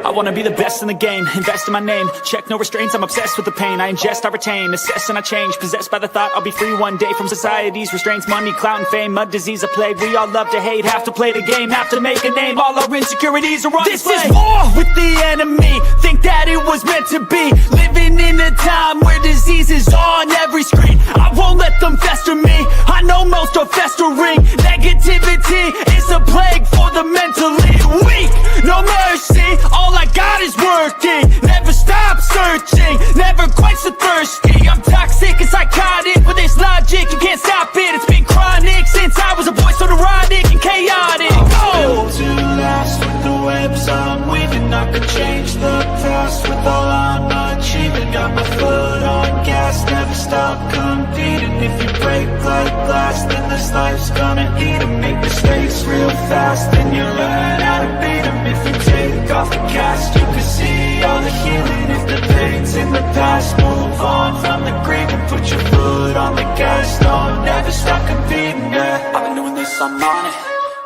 I wanna be the best in the game, invest in my name, check no restraints, I'm obsessed with the pain, I ingest, I retain, assess and I change, possessed by the thought I'll be free one day from society's restraints, money, clout and fame, mud, disease, a plague, we all love to hate, have to play the game, have to make a name, all our insecurities are on display. This is war with the enemy, think that it was meant to be, living in a time where disease is on every screen, I won't let them fester me, I know most are festering, negativity is a plague for the mentally weak, no mercy, all I got is working, never stop searching, never quite so thirsty, I'm toxic and psychotic, with this logic, you can't stop it, it's been chronic, since I was a boy, so neurotic and chaotic, built to last with the webs I'm weaving, I could change the past with all I'm achieving, got my foot on gas, never stop competing, if you break like glass, then this life's gonna eat 'em, make mistakes real fast, then you learn how to beat 'em, if you take off the cast, you can see all the healing, if the pain's in the past, move on from the grave and put your foot on the gas, no, never stop competing, yeah. I've been doing this, I'm on it,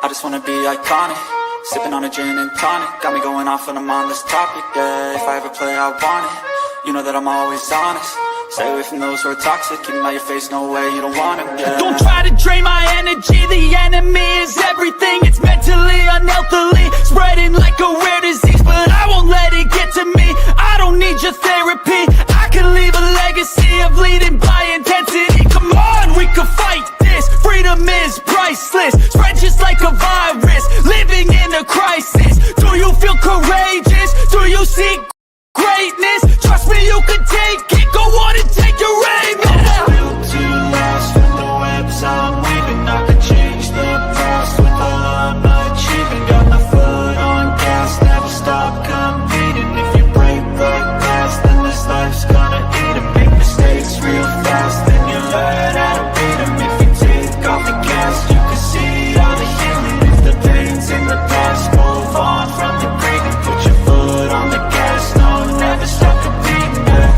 I just wanna be iconic, sipping on a gin and tonic, got me going off when I'm on this topic, yeah, if I ever play I want it, you know that I'm always honest, stay away from those who are toxic, keep them out your face, no way, you don't want them, yeah. Don't try to drain my energy, the enemy is everything, it's mentally, unhealthily, spreading like a rare disease, but I won't let it get to me, I don't need your therapy, I can leave a legacy of leading by intensity, come on, we can fight this, freedom is priceless, spread just like a virus, living in a crisis, do you feel courageous, do you seek greatness, trust me you can take it, go on and take your aim, yeah. Built to last with the webs I'm weaving, I could change the past with all I'm achieving, got my foot on gas, never stop competing, if you break like glass, then this life's gonna eat 'em, make mistakes real fast, then you learn how to beat 'em, if you take off the gas, you can see all the healing, if the pain's in the past, move on from the grave and put your foot on the gas, no, never stop competing, yeah.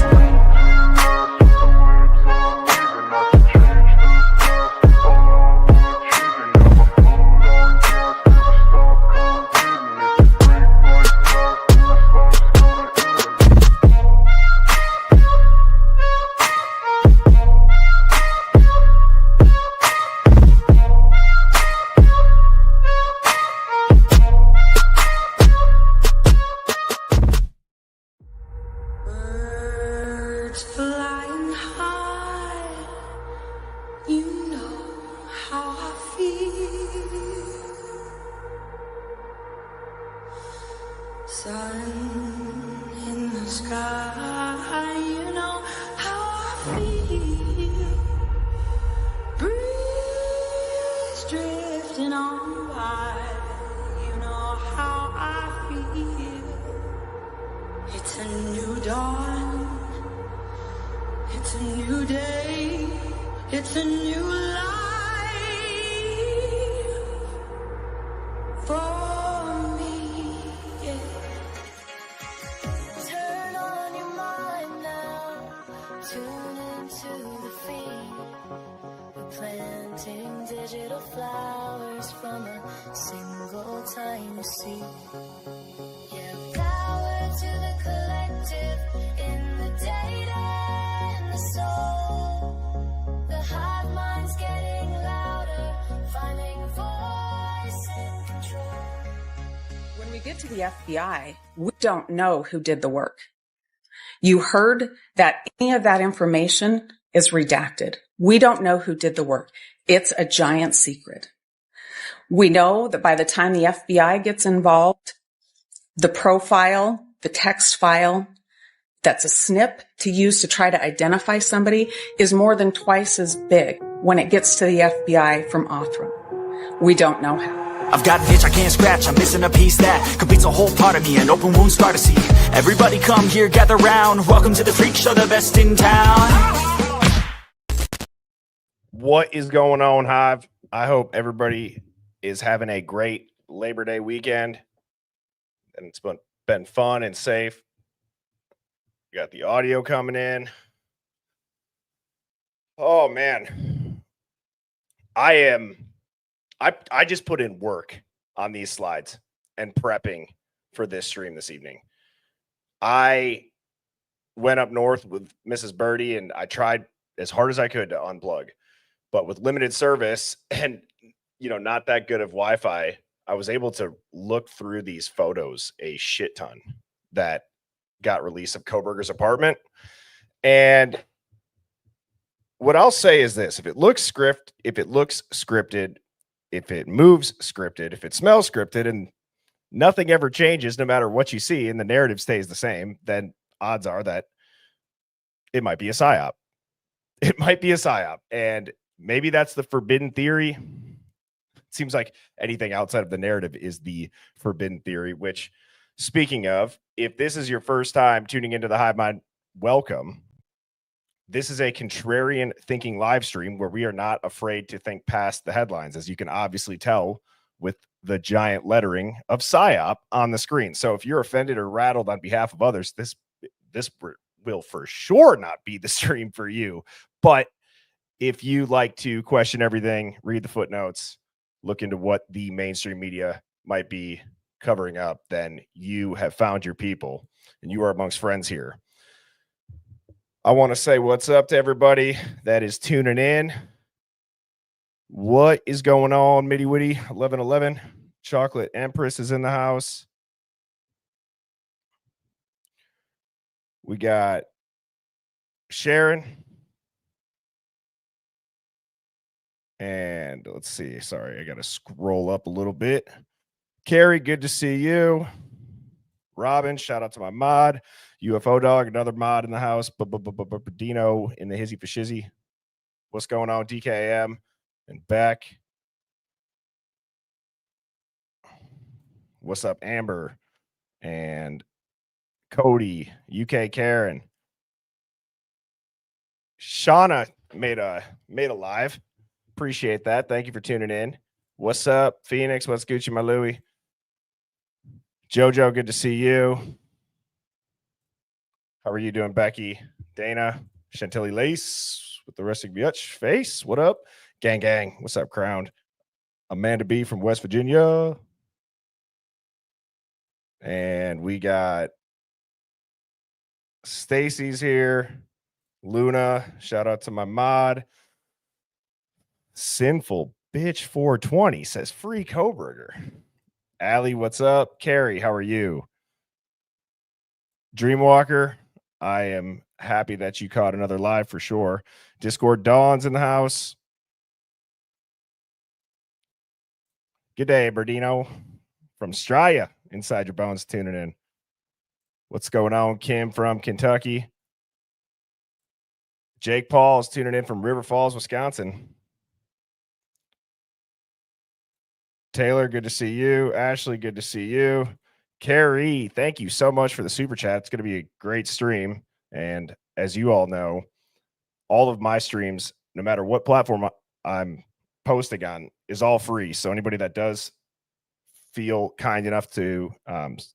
Birds flying high, you know how I feel. Sun in the sky, you know how I feel. Breeze drifting on by, you know how I feel. It's a new dawn, it's a new day, it's a new life for me, yeah. Turn on your mind now, tune into the feed. We're planting digital flowers from a single tiny seed. Yeah, power to the collective in the data and the soul. The hive mind's getting louder, finding voice and control. When we get to the FBI, we don't know who did the work. You heard that any of that information is redacted. We don't know who did the work. It's a giant secret. We know that by the time the FBI gets involved, the profile, the text file, that's a snip to use to try to identify somebody is more than twice as big when it gets to the FBI from Othram. We don't know how. I've got an itch I can't scratch, I'm missing a piece that completes a whole part of me, an open wound scar to see. Everybody come here, gather round, welcome to the freak show, the best in town. What is going on, Hive? I hope everybody is having a great Labor Day weekend, and it's been fun and safe. Got the audio coming in. Oh man. I just put in work on these slides and prepping for this stream this evening. I went up north with Mrs. Birdie and I tried as hard as I could to unplug, but with limited service and not that good of Wi-Fi, I was able to look through these photos a shit ton that got released of Kohberger's apartment. And what I'll say is this: if it looks scripted, if it moves scripted, if it smells scripted, and nothing ever changes no matter what you see, and the narrative stays the same, then odds are that it might be a psyop. It might be a psyop. And maybe that's the forbidden theory. It seems like anything outside of the narrative is the forbidden theory, which, speaking of, if this is your first time tuning into the Hive Mind, welcome. This is a contrarian thinking live stream where we are not afraid to think past the headlines, as you can obviously tell with the giant lettering of Psyop on the screen. So if you're offended or rattled on behalf of others, this will for sure not be the stream for you. But if you like to question everything, read the footnotes, look into what the mainstream media might be covering up, then you have found your people and you are amongst friends here. I want to say what's up to everybody that is tuning in. What is going on, Mitty Witty 1111? Chocolate Empress is in the house. We got Sharon. And let's see. Sorry, I got to scroll up a little bit. Carrie, good to see you. Robin, shout out to my mod. UFO Dog, another mod in the house. Dino in the hizzy for shizzy. What's going on, DKM and Beck? What's up, Amber and Cody, UK Karen. Shauna made a live. Appreciate that. Thank you for tuning in. What's up, Phoenix? What's Gucci, my Louie? Jojo, good to see you. How are you doing, Becky? Dana, Chantilly Lace with the resting bitch face. What up? Gang, gang. What's up, Crowned? Amanda B from West Virginia. And we got Stacy's here. Luna, shout out to my mod. Sinful Bitch 420 says free Kohberger. Allie, what's up? Carrie, how are you? Dreamwalker, I am happy that you caught another live for sure. Discord Dawn's in the house. Good day, Berdino from Straya, inside your bones, tuning in. What's going on, Kim from Kentucky? Jake Paul is tuning in from River Falls, Wisconsin. Taylor, good to see you. Ashley, good to see you. Carrie, thank you so much for the super chat. It's going to be a great stream. And as you all know, all of my streams, no matter what platform I'm posting on, is all free. So anybody that does feel kind enough to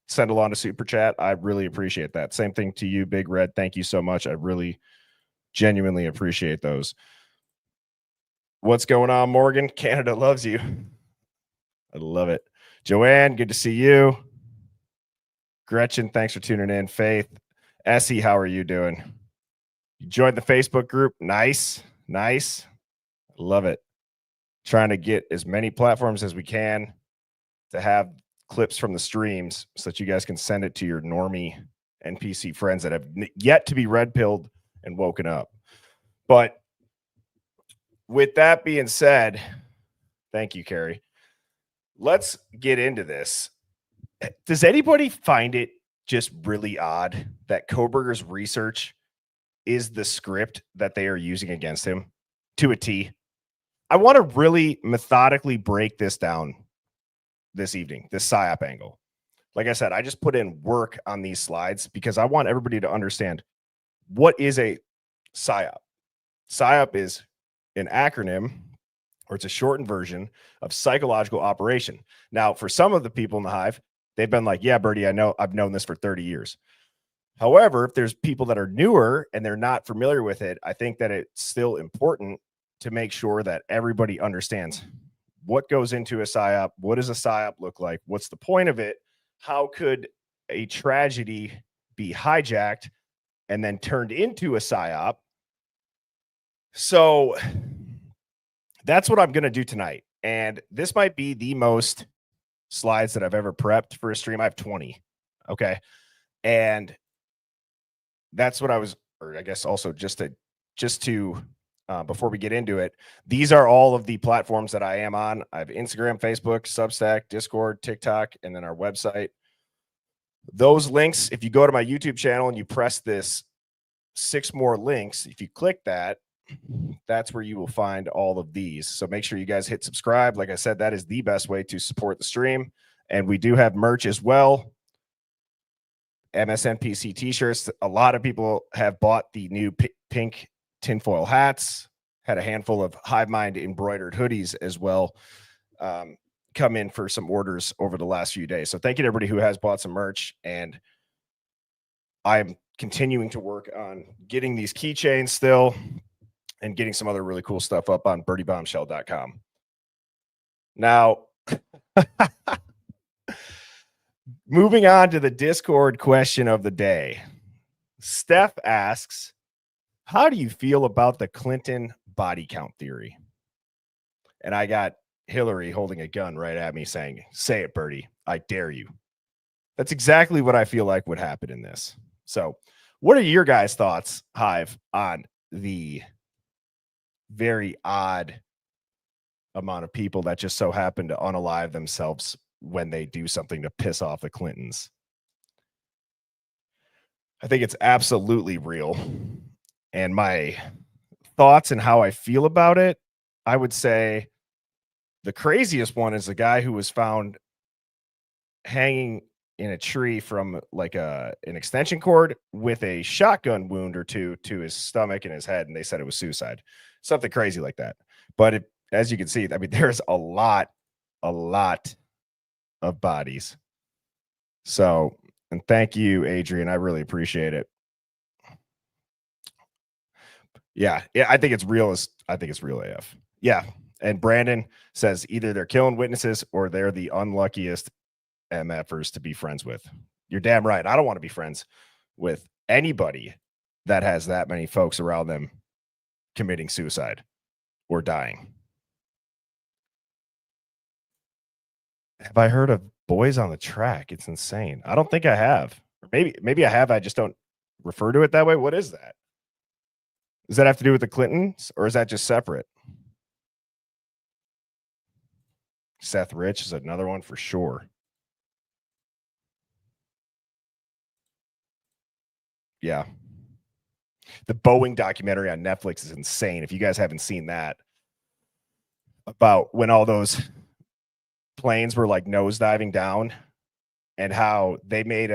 send along to super chat, I really appreciate that. Same thing to you, Big Red. Thank you so much. I really genuinely appreciate those. What's going on, Morgan? Canada loves you. I love it. Joanne, good to see you. Gretchen, thanks for tuning in. Faith, Essie, how are you doing? You joined the Facebook group. Nice. Nice. I love it. Trying to get as many platforms as we can to have clips from the streams so that you guys can send it to your normie NPC friends that have yet to be red-pilled and woken up. But with that being said, thank you, Carrie. Let's get into this. Does anybody find it just really odd that Kohberger's research is the script that they are using against him to a T? I want to really methodically break this down this evening, this Psyop angle. Like I said, I just put in work on these slides because I want everybody to understand what is a Psyop. Psyop is an acronym, or it's a shortened version of psychological operation. Now, for some of the people in the Hive, they've been like, yeah, Birdie, I know, I've known this for 30 years. However, if there's people that are newer and they're not familiar with it, I think that it's still important to make sure that everybody understands what goes into a psyop. What does a psyop look like? What's the point of it? How could a tragedy be hijacked and then turned into a psyop? So that's what I'm going to do tonight. And this might be the most slides that I've ever prepped for a stream. I have 20. Okay. And that's what I was, or I guess also just to before we get into it, these are all of the platforms that I am on. I have Instagram, Facebook, Substack, Discord, TikTok, and then our website. Those links, if you go to my YouTube channel and you press this 6 more links, if you click that, that's where you will find all of these. So make sure you guys hit subscribe. Like I said, that is the best way to support the stream. And we do have merch as well. MSNPC t-shirts. A lot of people have bought the new pink tinfoil hats. Had a handful of Hive Mind embroidered hoodies as well come in for some orders over the last few days. So thank you to everybody who has bought some merch. And I'm continuing to work on getting these keychains still and getting some other really cool stuff up on birdiebombshell.com. Now, moving on to the Discord question of the day. Steph asks, how do you feel about the Clinton body count theory? And I got Hillary holding a gun right at me saying, say it, Birdie, I dare you. That's exactly what I feel like would happen in this. So what are your guys' thoughts, Hive, on the very odd amount of people that just so happen to unalive themselves when they do something to piss off the Clintons? I think it's absolutely real. And my thoughts and how I feel about it, I would say the craziest one is the guy who was found hanging in a tree from like an extension cord with a shotgun wound or two to his stomach and his head. And they said it was suicide, something crazy like that. But as you can see, I mean, there's a lot of bodies. So, and thank you, Adrian. I really appreciate it. Yeah, I think it's real. I think it's real AF. Yeah. And Brandon says either they're killing witnesses or they're the unluckiest MFers to be friends with. You're damn right. I don't want to be friends with anybody that has that many folks around them committing suicide or dying. Have I heard of Boys on the Track? It's insane. I don't think I have. Maybe I have. I just don't refer to it that way. What is that? Does that have to do with the Clintons, or is that just separate? Seth Rich is another one for sure. Yeah. The Boeing documentary on Netflix is insane. If you guys haven't seen that, about when all those planes were like nosediving down and how they made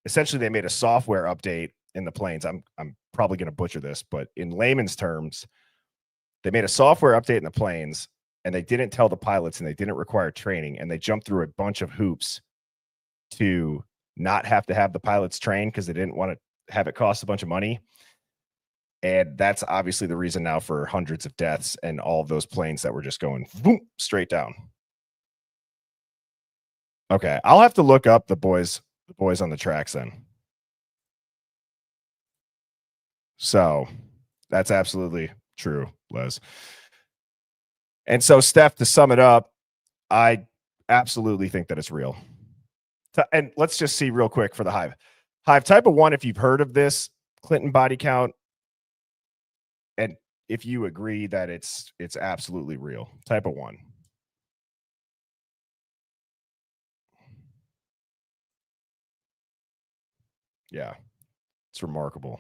essentially they made a software update in the planes. I'm probably going to butcher this, but in layman's terms, they made a software update in the planes and they didn't tell the pilots and they didn't require training, and they jumped through a bunch of hoops to not have to have the pilots trained because they didn't want to have it cost a bunch of money. And that's obviously the reason now for hundreds of deaths and all of those planes that were just going boom, straight down. Okay, I'll have to look up the boys on the tracks then. So that's absolutely true, Les. And so, Steph, to sum it up, I absolutely think that it's real. And let's just see real quick for the Hive. Hive type of 1, if you've heard of this Clinton body count, and if you agree that it's absolutely real. Type of 1. Yeah, it's remarkable.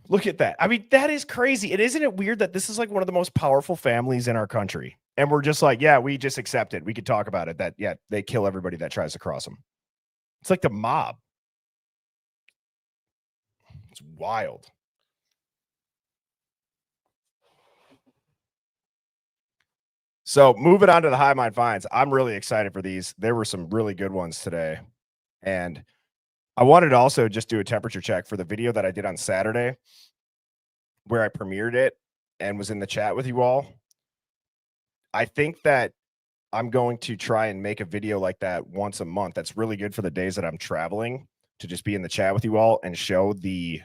Look at that. I mean, that is crazy. Isn't it weird that this is like one of the most powerful families in our country? And we're just like, yeah, we just accept it. We could talk about it. That, yeah, they kill everybody that tries to cross them. It's like the mob. It's wild. So moving on to the Hive Mind finds. I'm really excited for these. There were some really good ones today. And I wanted to also just do a temperature check for the video that I did on Saturday, where I premiered it and was in the chat with you all. I think that I'm going to try and make a video like that once a month. That's really good for the days that I'm traveling, to just be in the chat with you all and show the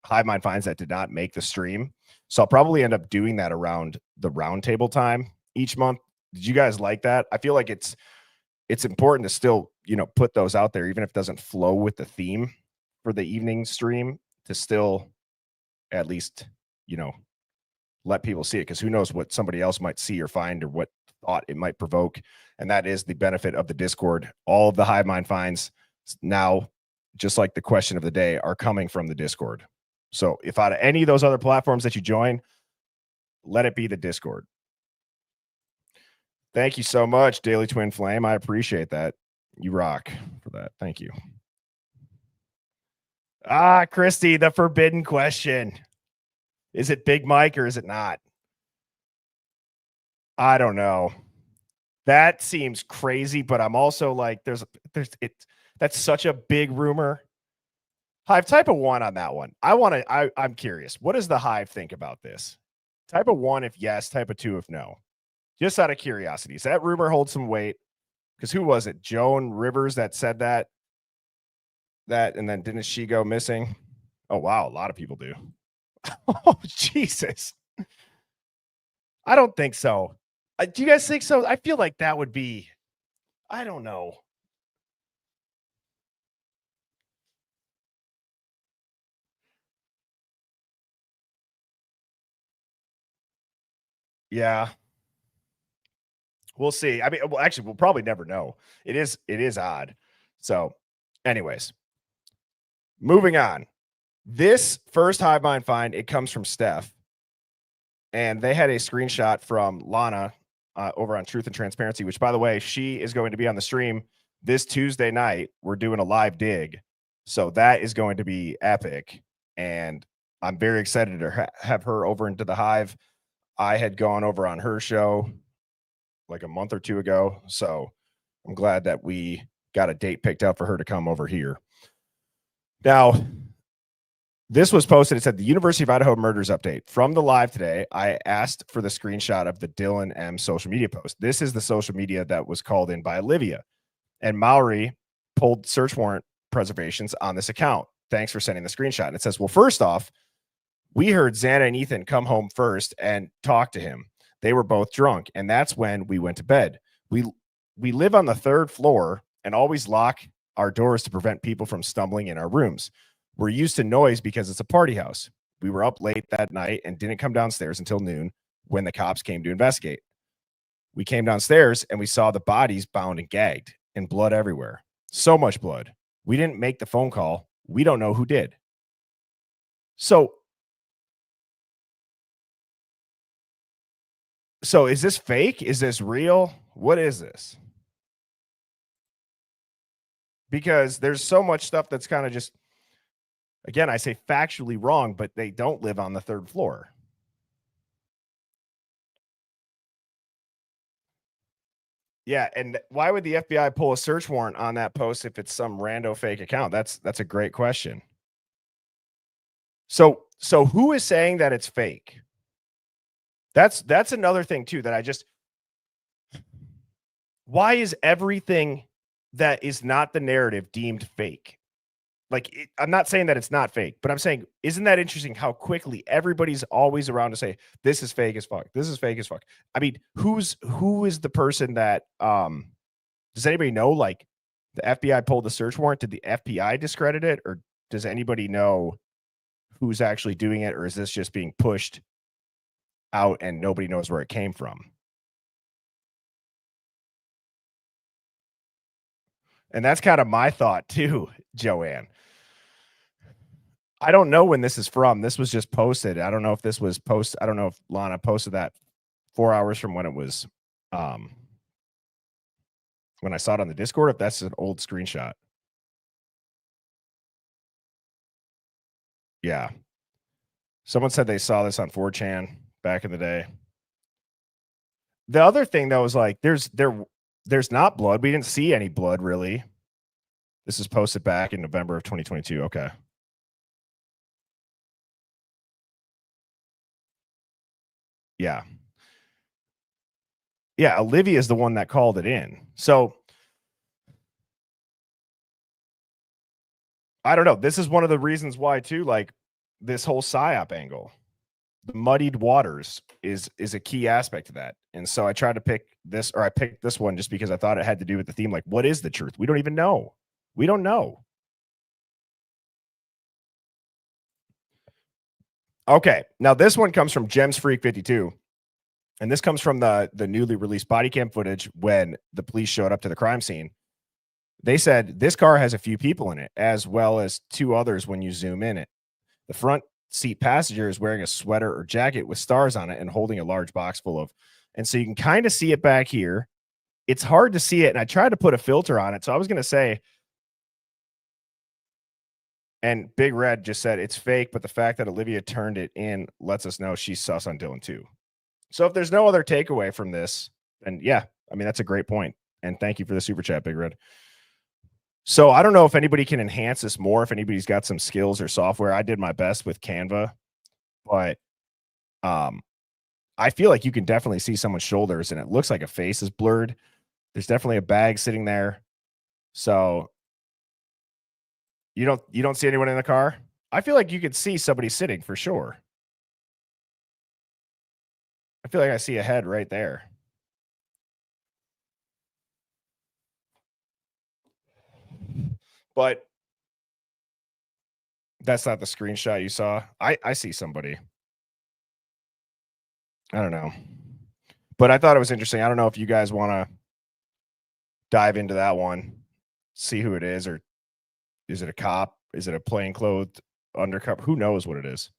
Hive Mind finds that did not make the stream. So I'll probably end up doing that around the roundtable time each month. Did you guys like that? I feel like it's important to still, put those out there, even if it doesn't flow with the theme for the evening stream, to still at least, let people see it, because who knows what somebody else might see or find, or what thought it might provoke. And that is the benefit of the Discord. All of the Hive Mind finds now, just like the question of the day, are coming from the Discord. So if out of any of those other platforms that you join, let it be the Discord. Thank you so much, Daily Twin Flame. I appreciate that. You rock for that. Thank you. Christy, the forbidden question. Is it Big Mike or is it not? I don't know. That seems crazy, but I'm also like, that's such a big rumor. Hive, type of 1 on that one. I'm curious. What does the Hive think about this? Type of 1 if yes, type of 2 if no. Just out of curiosity. Does that rumor hold some weight? Because who was it? Joan Rivers that said that, and then didn't she go missing? Oh, wow. A lot of people do. Oh, Jesus. I don't think so. Do you guys think so? I feel like that would be, I don't know. Yeah. We'll see. I mean, well, actually, we'll probably never know. It is odd. So, anyways, moving on. This first Hive Mind find, it comes from Steph, and they had a screenshot from Lana over on Truth and Transparency, which, by the way, she is going to be on the stream this Tuesday night. We're doing a live dig, so that is going to be epic, and I'm very excited to have her over into the Hive. I had gone over on her show like a month or two ago, so I'm glad that we got a date picked out for her to come over here. Now, this was posted. It said the University of Idaho murders update. From the live today, I asked for the screenshot of the Dylan M social media post. This is the social media that was called in by Olivia, and Maury pulled search warrant preservations on this account. Thanks for sending the screenshot. And it says, well, first off, we heard Xana and Ethan come home first and talk to him. They were both drunk, and that's when we went to bed. We live on the 3rd floor and always lock our doors to prevent people from stumbling in our rooms. We're used to noise because it's a party house. We were up late that night and didn't come downstairs until noon when the cops came to investigate. We came downstairs and we saw the bodies bound and gagged and blood everywhere. So much blood. We didn't make the phone call. We don't know who did. So is this fake? Is this real? What is this? Because there's so much stuff that's kind of just, again, I say factually wrong, but they don't live on the 3rd floor. Yeah, and why would the FBI pull a search warrant on that post if it's some rando fake account? That's a great question. So who is saying that it's fake? That's another thing too that I just, why is everything that is not the narrative deemed fake? Like, I'm not saying that it's not fake, but I'm saying, isn't that interesting how quickly everybody's always around to say, this is fake as fuck. This is fake as fuck. I mean, who is the person that, does anybody know, like, the FBI pulled the search warrant? Did the FBI discredit it? Or does anybody know who's actually doing it? Or is this just being pushed out and nobody knows where it came from? And that's kind of my thought too, Joanne. I don't know when this is from. This was just posted. I don't know if this was posted. I don't know if Lana posted that 4 hours from when it was, when I saw it on the Discord, if that's an old screenshot. Yeah. Someone said they saw this on 4chan back in the day. The other thing though is like, there's not blood. We didn't see any blood really. This is posted back in November of 2022. Okay. Yeah. Yeah, Olivia is the one that called it in. So I don't know. This is one of the reasons why too, like this whole psyop angle, the muddied waters is a key aspect of that. And so I tried to pick this, or I picked this one just because I thought it had to do with the theme. Like, what is the truth? We don't even know. We don't know. Okay. Now this one comes from Gems Freak 52. And this comes from the newly released body cam footage when the police showed up to the crime scene. They said this car has a few people in it, as well as two others when you zoom in it. The front seat passenger is wearing a sweater or jacket with stars on it and holding a large box full of. And so you can kind of see it back here. It's hard to see it. And I tried to put a filter on it. So I was going to say, and Big Red just said it's fake, but the fact that Olivia turned it in lets us know she's sus on Dylan too. So if there's no other takeaway from this, then yeah, I mean, that's a great point. And thank you for the super chat, Big Red. So I don't know if anybody can enhance this more, if anybody's got some skills or software. I did my best with Canva, but I feel like you can definitely see someone's shoulders and it looks like a face is blurred. There's definitely a bag sitting there. So you don't see anyone in the car? I feel like you could see somebody sitting for sure. I feel like I see a head right there. But that's not the screenshot you saw. I see somebody. I don't know. But I thought it was interesting. I don't know if you guys want to dive into that one, see who it is, or is it a cop? Is it a plainclothed undercover? Who knows what it is?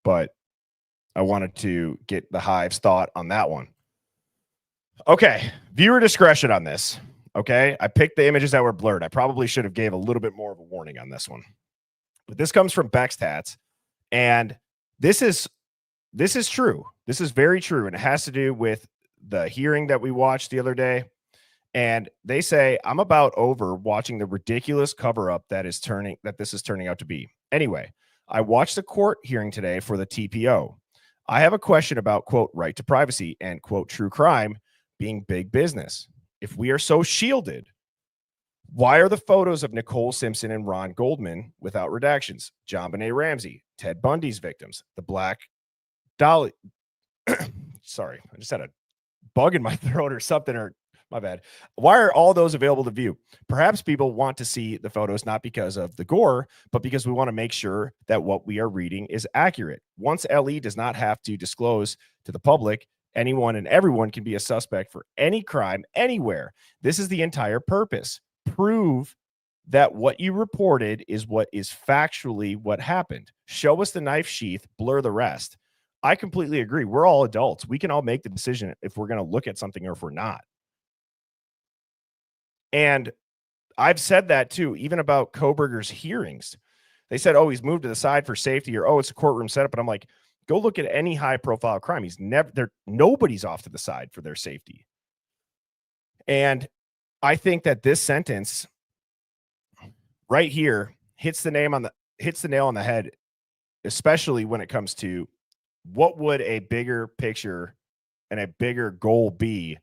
But I wanted to get the Hive's thought on that one. Okay, viewer discretion on this. Okay, I picked the images that were blurred. I probably should have gave a little bit more of a warning on this one. But this comes from Bex Tats, and this is true. This is very true, and it has to do with the hearing that we watched the other day. And they say, I'm about over watching the ridiculous cover-up that this is turning out to be. Anyway, I watched the court hearing today for the TPO. I have a question about, quote, right to privacy and, quote, true crime being big business. If we are so shielded, why are the photos of Nicole Simpson and Ron Goldman without redactions? JonBenet Ramsey, Ted Bundy's victims, the Black Dolly. Sorry, I just had a bug in my throat or something, or my bad. Why are all those available to view? Perhaps people want to see the photos not because of the gore, but because we want to make sure that what we are reading is accurate. Once LE does not have to disclose to the public, anyone and everyone can be a suspect for any crime anywhere. This is the entire purpose. Prove that what you reported is what is factually what happened. Show us the knife sheath, blur the rest. I completely agree. We're all adults. We can all make the decision if we're going to look at something or if we're not. And I've said that too, even about Kohberger's hearings. They said, oh, he's moved to the side for safety, or, oh, it's a courtroom setup. But I'm like, go look at any high profile crime. He's never there. Nobody's off to the side for their safety. And I think that this sentence right here hits the nail on the head, especially when it comes to what would a bigger picture and a bigger goal be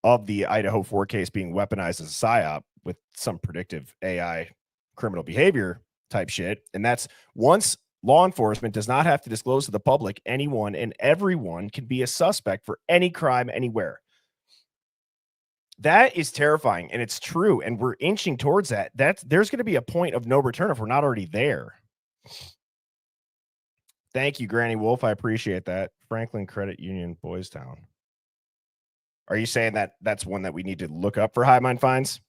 of the Idaho 4 case being weaponized as a psyop with some predictive AI criminal behavior type shit. And that's once law enforcement does not have to disclose to the public, anyone and everyone can be a suspect for any crime anywhere. That is terrifying, and it's true, and we're inching towards that. There's going to be a point of no return if we're not already there. Thank you, Granny Wolf. I appreciate that. Franklin Credit Union, Boys Town. Are you saying that that's one that we need to look up for Hive Mind finds?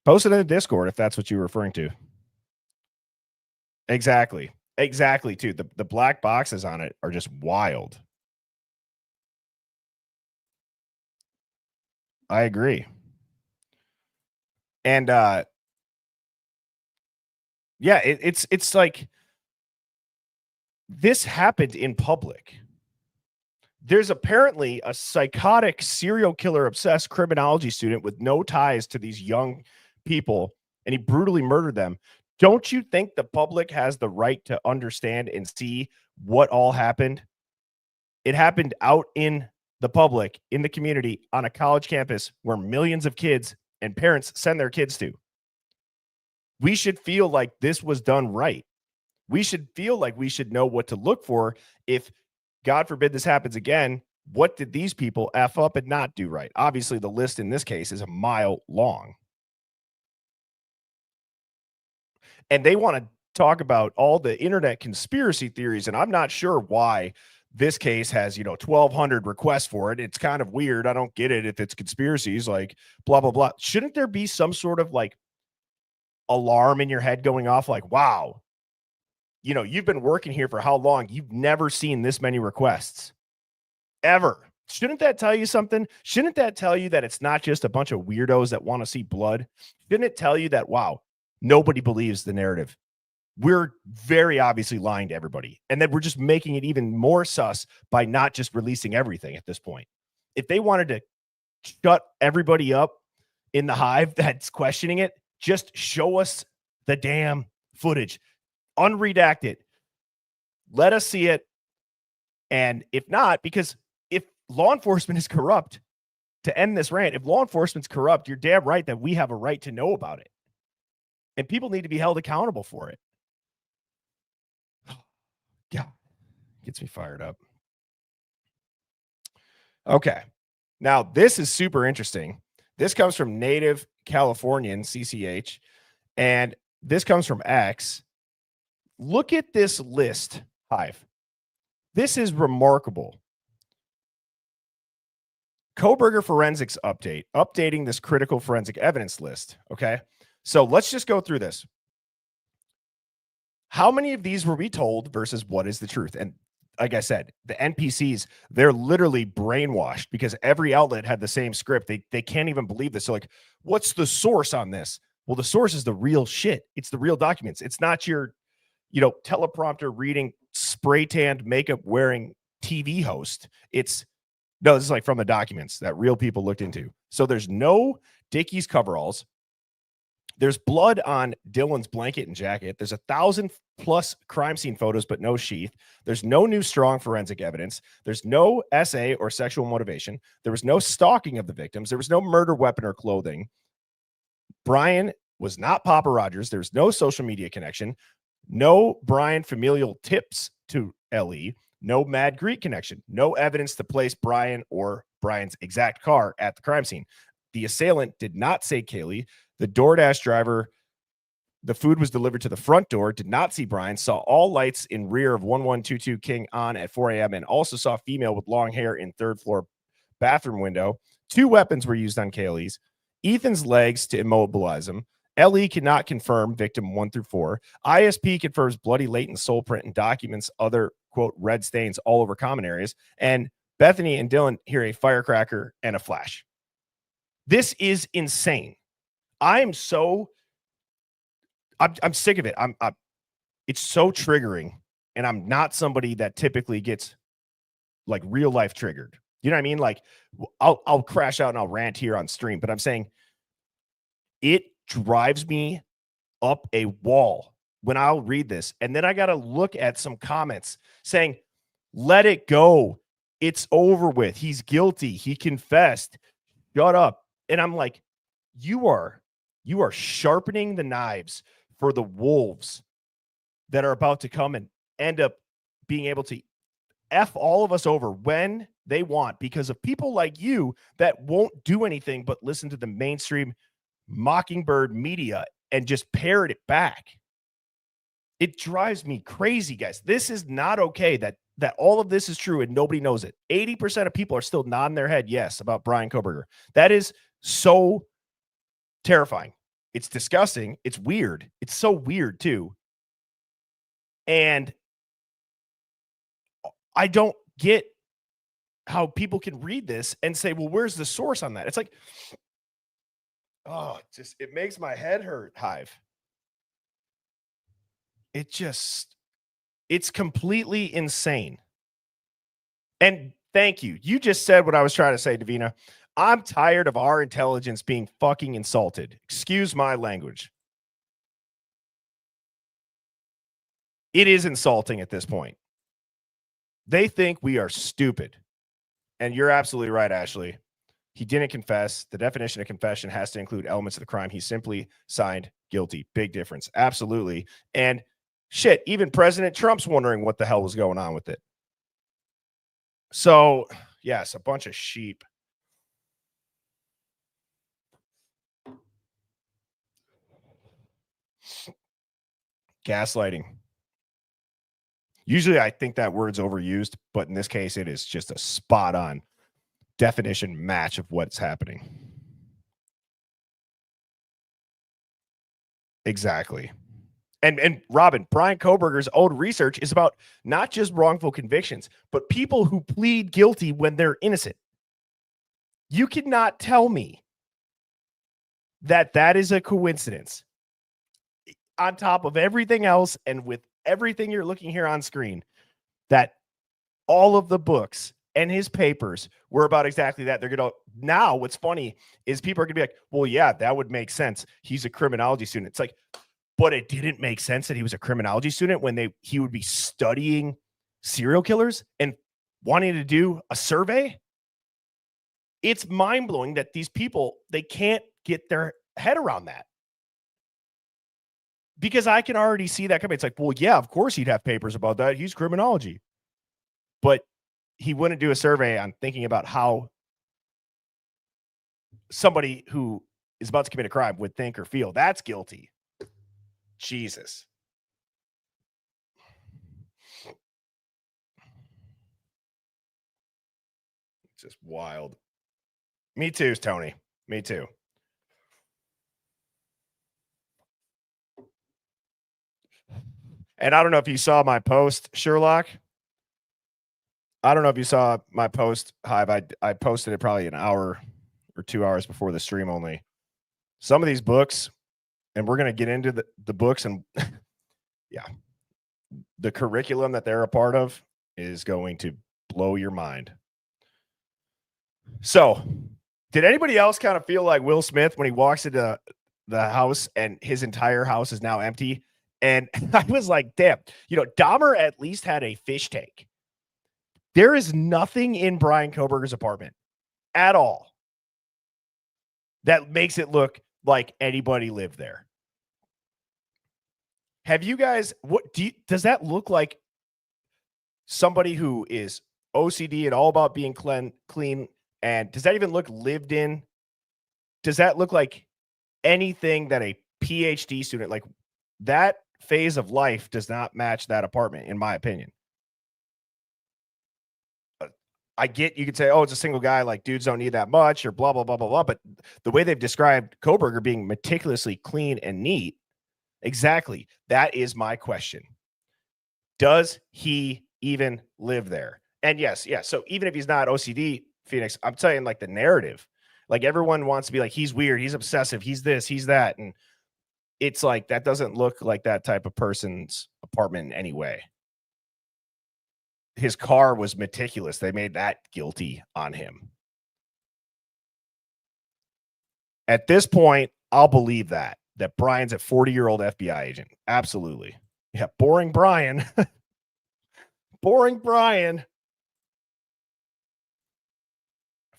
Post it in the Discord if that's what you're referring to. Exactly. Exactly, too. The black boxes on it are just wild. I agree. And yeah, it's like this happened in public. there's apparently a psychotic serial killer obsessed criminology student with no ties to these young people, and he brutally murdered them. Don't you think the public has the right to understand and see what all happened? It happened out in the public, in the community, on a college campus where millions of kids and parents send their kids to. We should feel like this was done right. We should feel like we should know what to look for. If, God forbid, this happens again, what did these people F up and not do right? Obviously, the list in this case is a mile long. And they want to talk about all the internet conspiracy theories, and I'm not sure why this case has, 1,200 requests for it. It's kind of weird. I don't get it if it's conspiracies, like blah, blah, blah. Shouldn't there be some sort of like alarm in your head going off like, wow, you've been working here for how long? You've never seen this many requests ever. Shouldn't that tell you something? Shouldn't that tell you that it's not just a bunch of weirdos that want to see blood? Shouldn't it tell you that, wow, nobody believes the narrative? We're very obviously lying to everybody. And then we're just making it even more sus by not just releasing everything at this point. If they wanted to shut everybody up in the Hive that's questioning it, just show us the damn footage. Unredact it. Let us see it. And if not, because if law enforcement is corrupt, to end this rant, if law enforcement's corrupt, you're damn right that we have a right to know about it. And people need to be held accountable for it. Yeah, gets me fired up. Okay. Now, this is super interesting. This comes from Native Californian, CCH, and this comes from X. Look at this list, Hive. This is remarkable. Kohberger Forensics update, updating this critical forensic evidence list, okay? So let's just go through this. How many of these were we told versus what is the truth? And like I said, the NPCs, they're literally brainwashed because every outlet had the same script. They can't even believe this. So like, what's the source on this? Well, the source is the real shit. It's the real documents. It's not your, teleprompter reading, spray tanned, makeup wearing TV host. This is like from the documents that real people looked into. So there's no Dickies coveralls. There's blood on Dylan's blanket and jacket. There's 1,000+ crime scene photos, but no sheath. There's no new strong forensic evidence. There's no SA or sexual motivation. There was no stalking of the victims. There was no murder weapon or clothing. Bryan was not Papa Rogers. There's no social media connection. No Bryan familial tips to LE. No Mad Greek connection. No evidence to place Bryan or Bryan's exact car at the crime scene. The assailant did not say Kaylee. The DoorDash driver, the food was delivered to the front door, did not see Bryan, saw all lights in rear of 1122 King on at 4 a.m. and also saw female with long hair in third floor bathroom window. 2 weapons were used on Kaylee's. Ethan's legs to immobilize him. LE cannot confirm victim 1 through 4. ISP confirms bloody latent soul print and documents other, quote, red stains all over common areas. And Bethany and Dylan hear a firecracker and a flash. This is insane. I'm sick of it. It's so triggering, and I'm not somebody that typically gets like real life triggered. You know what I mean? Like I'll crash out and I'll rant here on stream, but I'm saying it drives me up a wall when I'll read this. And then I got to look at some comments saying, let it go. It's over with. He's guilty. He confessed. Shut up. And I'm like, you are sharpening the knives for the wolves that are about to come and end up being able to F all of us over when they want because of people like you that won't do anything but listen to the mainstream Mockingbird media and just parrot it back. It drives me crazy, guys. This is not okay that all of this is true and nobody knows it. 80% of people are still nodding their head yes about Bryan Kohberger. That is so terrifying. It's disgusting. It's weird. It's so weird too. And I don't get how people can read this and say, well, where's the source on that? It's like, oh, it makes my head hurt, Hive. It's completely insane. And Thank you. You just said what I was trying to say, Davina. I'm tired of our intelligence being fucking insulted. Excuse my language. It is insulting at this point. They think we are stupid. And you're absolutely right, Ashley. He didn't confess. The definition of confession has to include elements of the crime. He simply signed guilty. Big difference. Absolutely. And shit, even President Trump's wondering what the hell was going on with it. So, yes, a bunch of sheep. Gaslighting. Usually I think that word's overused, but in this case, it is just a spot on definition match of what's happening. Exactly. And Robin, Bryan Kohberger's old research is about not just wrongful convictions, but people who plead guilty when they're innocent. You cannot tell me that that is a coincidence. On top of everything else and with everything you're looking here on screen, that all of the books and his papers were about exactly that. They're going to, now what's funny is people are going to be like, well, yeah, that would make sense. He's a criminology student. It's like, but it didn't make sense that he was a criminology student when he would be studying serial killers and wanting to do a survey. It's mind-blowing that these people, they can't get their head around that. Because I can already see that coming. It's like, well, yeah, of course he'd have papers about that. He's criminology. But he wouldn't do a survey on thinking about how somebody who is about to commit a crime would think or feel. That's guilty. Jesus. It's just wild. Me too, Tony. Me too. And I don't know if you saw my post, Sherlock. I don't know if you saw my post, Hive. I posted it probably an hour or 2 hours before the stream only. Some of these books, and we're going to get into the books, and yeah, the curriculum that they're a part of is going to blow your mind. So, did anybody else kind of feel like Will Smith when he walks into the house and his entire house is now empty? And I was like, damn, Dahmer at least had a fish tank. There is nothing in Bryan Kohberger's apartment at all that makes it look like anybody lived there. Have you guys, does that look like somebody who is OCD and all about being clean? And does that even look lived in? Does that look like anything that a PhD student, like that phase of life does not match that apartment, in my opinion. I get, you could say, oh, it's a single guy, like dudes don't need that much or blah, blah, blah, blah, blah. But the way they've described Kohberger being meticulously clean and neat, exactly. That is my question. Does he even live there? And yes. So even if he's not OCD, Phoenix, I'm saying like the narrative, like everyone wants to be like, he's weird, he's obsessive, he's this, he's that. And it's like, that doesn't look like that type of person's apartment in any way. His car was meticulous. They made that guilty on him. At this point, I'll believe that Brian's a 40-year-old FBI agent. Absolutely. Yeah, boring Brian. Boring Brian.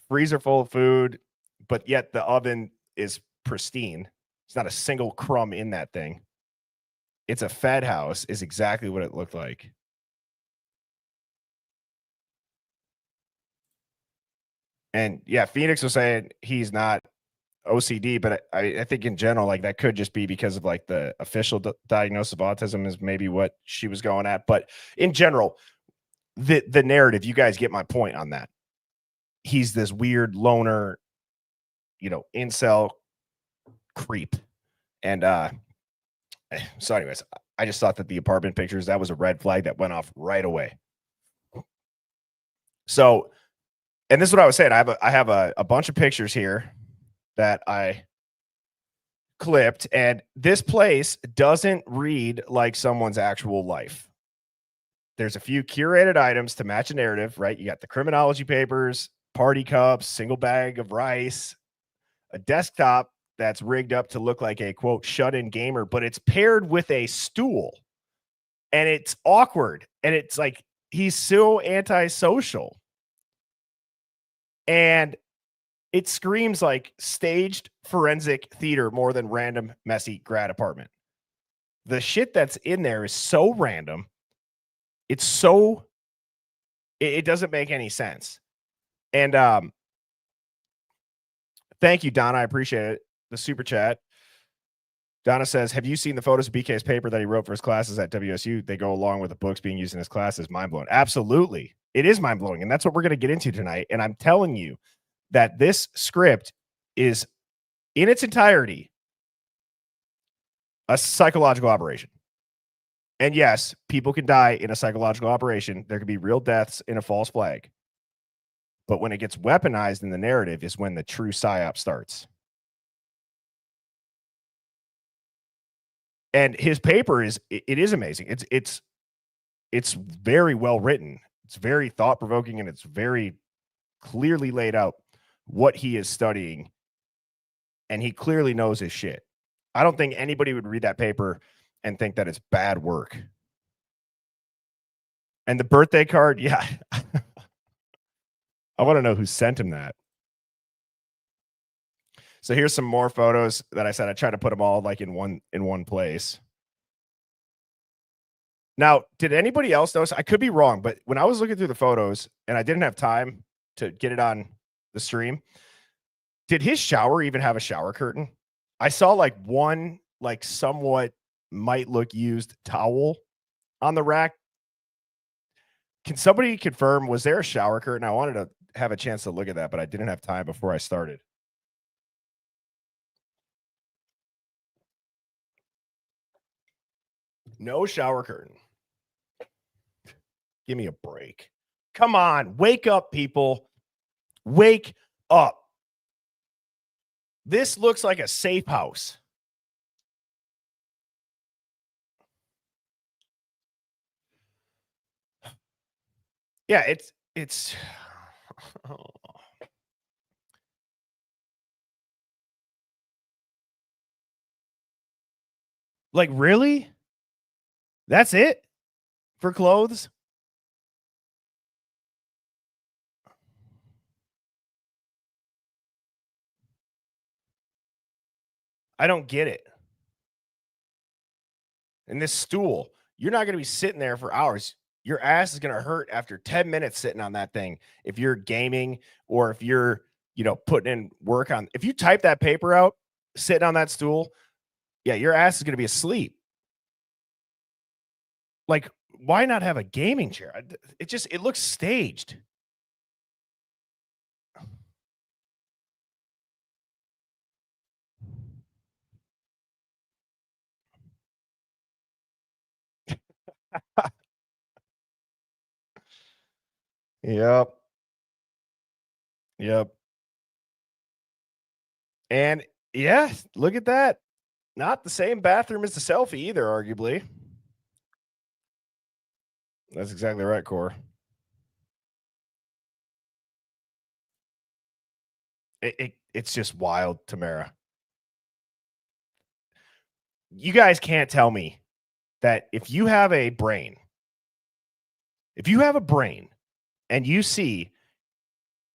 Freezer full of food, but yet the oven is pristine. There's not a single crumb in that thing. It's a fed house, is exactly what it looked like. And yeah, Phoenix was saying he's not OCD, but I think in general, like that could just be because of like the official diagnosis of autism is maybe what she was going at. But in general, the narrative, you guys get my point on that. He's this weird loner, incel creep. And so anyways, I just thought that the apartment pictures, that was a red flag that went off right away. So, and this is what I was saying. I have a bunch of pictures here that I clipped, and this place doesn't read like someone's actual life. there's a few curated items to match a narrative, right? You got the criminology papers, party cups, single bag of rice, a desktop that's rigged up to look like a quote shut-in gamer, but it's paired with a stool, and it's awkward, and it's like he's so antisocial, and it screams like staged forensic theater more than random messy grad apartment. The shit that's in there is so random. It's so it doesn't make any sense. And thank you, Donna. I appreciate it. The super chat. Donna says, have you seen the photos of BK's paper that he wrote for his classes at WSU? They go along with the books being used in his classes. Mind-blowing. Absolutely. It is mind-blowing. And that's what we're going to get into tonight. And I'm telling you that this script is in its entirety a psychological operation. And yes, people can die in a psychological operation. There could be real deaths in a false flag. But when it gets weaponized in the narrative is when the true psyop starts. And his paper is amazing. It's very well written. It's very thought-provoking, and it's very clearly laid out what he is studying. And he clearly knows his shit. I don't think anybody would read that paper and think that it's bad work. And the birthday card, yeah. I want to know who sent him that. So here's some more photos that I said I tried to put them all like in one place. Now, did anybody else notice? I could be wrong, but when I was looking through the photos and I didn't have time to get it on the stream, did his shower even have a shower curtain? I saw like one like somewhat might look used towel on the rack. Can somebody confirm, was there a shower curtain? I wanted to have a chance to look at that, but I didn't have time before I started. No shower curtain. Give me a break. Come on, wake up, people. Wake up. This looks like a safe house. Yeah, it's oh. Like, really? That's it for clothes? I don't get it. And this stool, you're not going to be sitting there for hours. Your ass is going to hurt after 10 minutes sitting on that thing. If you're gaming or if you're, putting in work on, if you type that paper out, sitting on that stool, yeah, your ass is going to be asleep. Like, why not have a gaming chair? It looks staged. Yep. And yeah, look at that. Not the same bathroom as the selfie either, arguably. That's exactly right, Core. It's just wild, Tamara. You guys can't tell me that if you have a brain and you see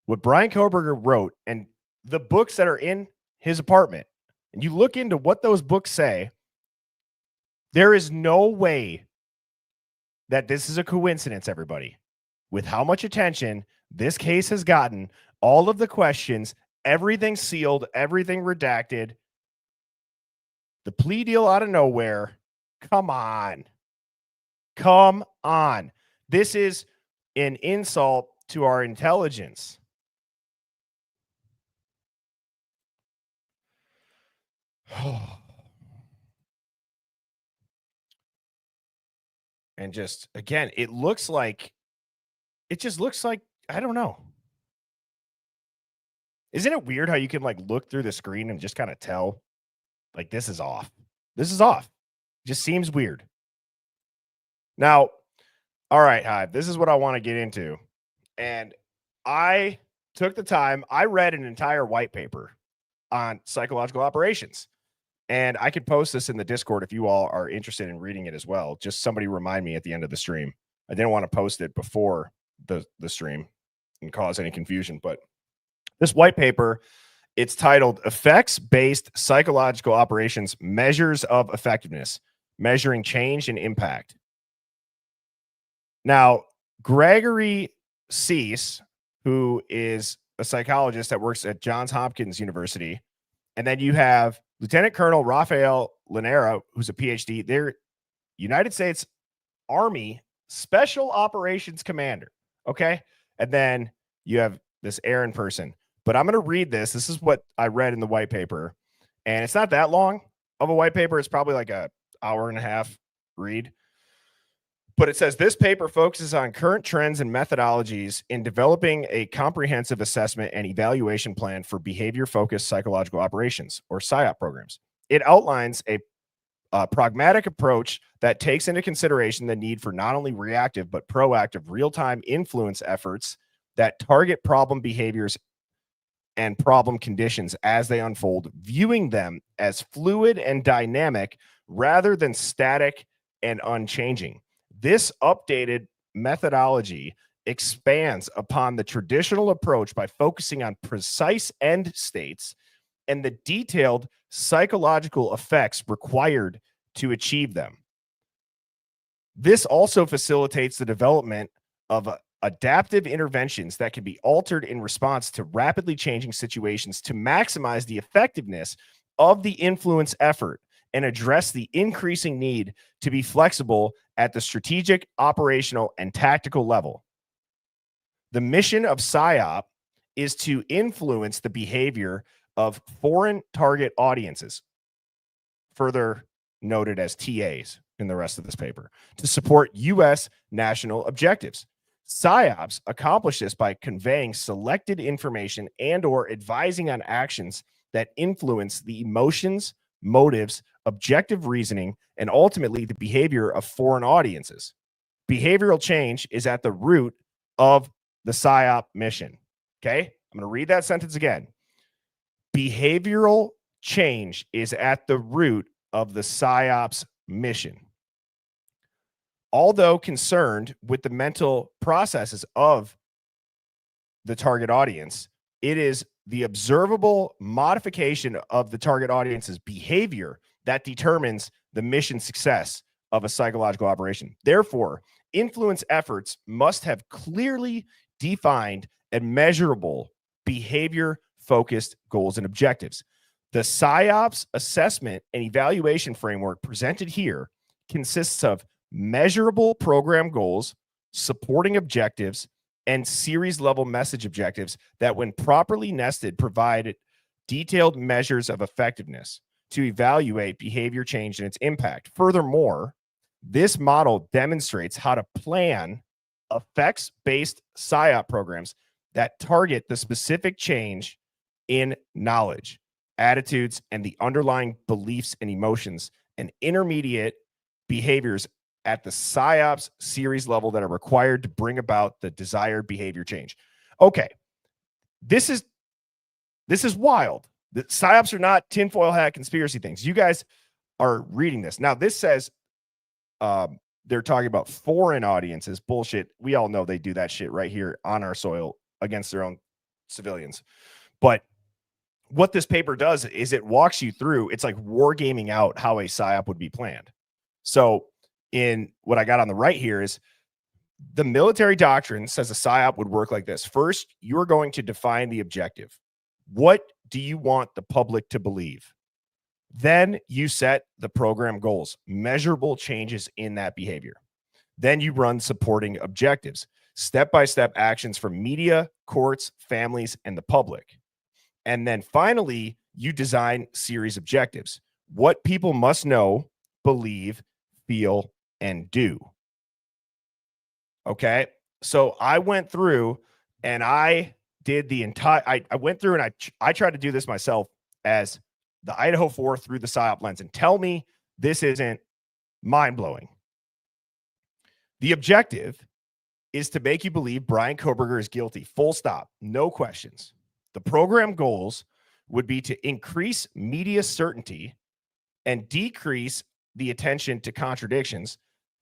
what Bryan Kohberger wrote and the books that are in his apartment, and you look into what those books say, there is no way that this is a coincidence, everybody. With how much attention this case has gotten, all of the questions, everything sealed, everything redacted, the plea deal out of nowhere. Come on. This is an insult to our intelligence. And just, again, it just looks like, I don't know. Isn't it weird how you can like look through the screen and just kind of tell like this is off? This is off. Just seems weird. Now, All right, Hive, this is what I want to get into. And I took the time, I read an entire white paper on psychological operations. And I could post this in the Discord if you all are interested in reading it as well. Just somebody remind me at the end of the stream. I didn't want to post it before the stream and cause any confusion. But this white paper, it's titled Effects-Based Psychological Operations, Measures of Effectiveness, Measuring Change and Impact. Now, Gregory Cease, who is a psychologist that works at Johns Hopkins University, and then you have Lieutenant Colonel Rafael Lanera, who's a PhD. They're United States Army Special Operations Commander. Okay. And then you have this Aaron person. But I'm going to read this. This is what I read in the white paper. And it's not that long of a white paper. It's probably like an hour and a half read. But it says this paper focuses on current trends and methodologies in developing a comprehensive assessment and evaluation plan for behavior-focused psychological operations, or Psyop programs. It outlines a pragmatic approach that takes into consideration the need for not only reactive but proactive real-time influence efforts that target problem behaviors and problem conditions as they unfold, viewing them as fluid and dynamic rather than static and unchanging. This updated methodology expands upon the traditional approach by focusing on precise end states and the detailed psychological effects required to achieve them. This also facilitates the development of adaptive interventions that can be altered in response to rapidly changing situations to maximize the effectiveness of the influence effort and address the increasing need to be flexible at the strategic, operational, and tactical level. The mission of Psyop is to influence the behavior of foreign target audiences, further noted as TAs in the rest of this paper, to support U.S. national objectives. Psyops accomplish this by conveying selected information and or advising on actions that influence the emotions, motives, objective reasoning, and ultimately the behavior of foreign audiences. Behavioral change is at the root of the Psyop mission. Okay? I'm going to read that sentence again. Behavioral change is at the root of the Psyop's mission. Although concerned with the mental processes of the target audience, it is the observable modification of the target audience's behavior that determines the mission success of a psychological operation. Therefore, influence efforts must have clearly defined and measurable behavior-focused goals and objectives. The Psyops assessment and evaluation framework presented here consists of measurable program goals, supporting objectives, and series-level message objectives that, when properly nested, provide detailed measures of effectiveness to evaluate behavior change and its impact. Furthermore, this model demonstrates how to plan effects-based Psyop programs that target the specific change in knowledge, attitudes, and the underlying beliefs and emotions and intermediate behaviors at the Psyops series level that are required to bring about the desired behavior change. Okay, this is wild. The Psyops are not tinfoil hat conspiracy things. You guys are reading this. Now, this says they're talking about foreign audiences. Bullshit. We all know they do that shit right here on our soil against their own civilians. But what this paper does is it walks you through, it's like wargaming out how a Psyop would be planned. So in what I got on the right here is the military doctrine says a Psyop would work like this. First, you're going to define the objective. What do you want the public to believe? Then you set the program goals, measurable changes in that behavior. Then you run supporting objectives, step-by-step actions from media, courts, families, and the public. And then finally, you design series objectives. What people must know, believe, feel, and do. Okay. So I went through and I did the entire, I went through and I tried to do this myself as the Idaho 4 through the Psyop lens, and tell me this isn't mind blowing. The objective is to make you believe Bryan Kohberger is guilty. Full stop. No questions. The program goals would be to increase media certainty and decrease the attention to contradictions,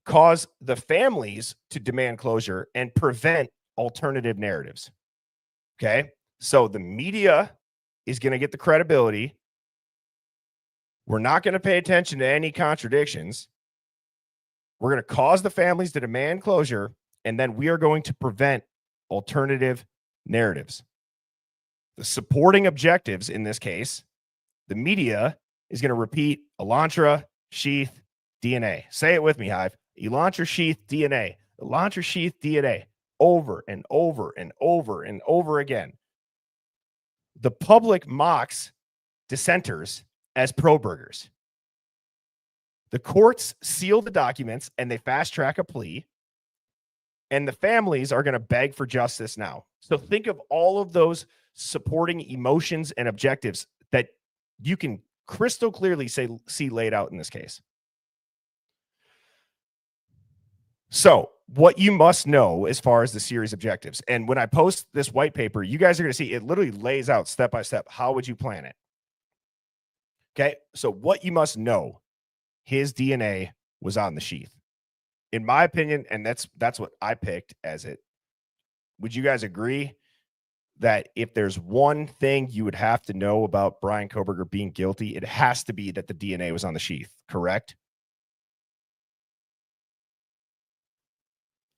cause the families to demand closure, and prevent alternative narratives. Okay? So the media is going to get the credibility. We're not going to pay attention to any contradictions. We're going to cause the families to demand closure, and then we are going to prevent alternative narratives. The supporting objectives in this case, the media is going to repeat Elantra, sheath, DNA. Say it with me, Hive. Elantra, sheath, DNA. Elantra, sheath, DNA. Over and over and over and over again. The public mocks dissenters as pro-burgers. The courts seal the documents and they fast track a plea. And the families are going to beg for justice now. So think of all of those supporting emotions and objectives that you can crystal clearly see laid out in this case. So what you must know as far as the series objectives, and when I post this white paper, you guys are going to see it literally lays out step by step. How would you plan it? Okay. So what you must know, his DNA was on the sheath. In my opinion, and that's what I picked as it. Would you guys agree that if there's one thing you would have to know about Bryan Kohberger being guilty, it has to be that the DNA was on the sheath, correct?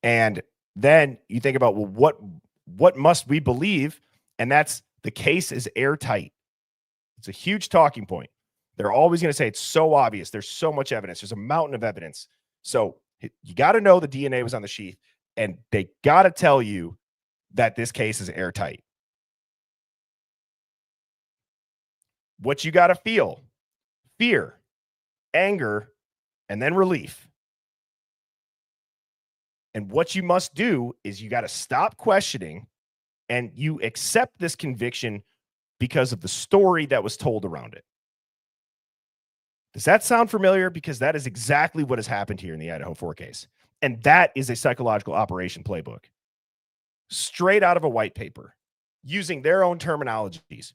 And then you think about, well, what must we believe? And that's the case is airtight. It's a huge talking point. They're always going to say it's so obvious. There's so much evidence. There's a mountain of evidence. So you got to know the DNA was on the sheath, and they got to tell you that this case is airtight. What you got to feel: fear, anger, and then relief. And what you must do is you got to stop questioning and you accept this conviction because of the story that was told around it. Does that sound familiar? Because that is exactly what has happened here in the Idaho 4 case. And that is a psychological operation playbook. Straight out of a white paper, using their own terminologies.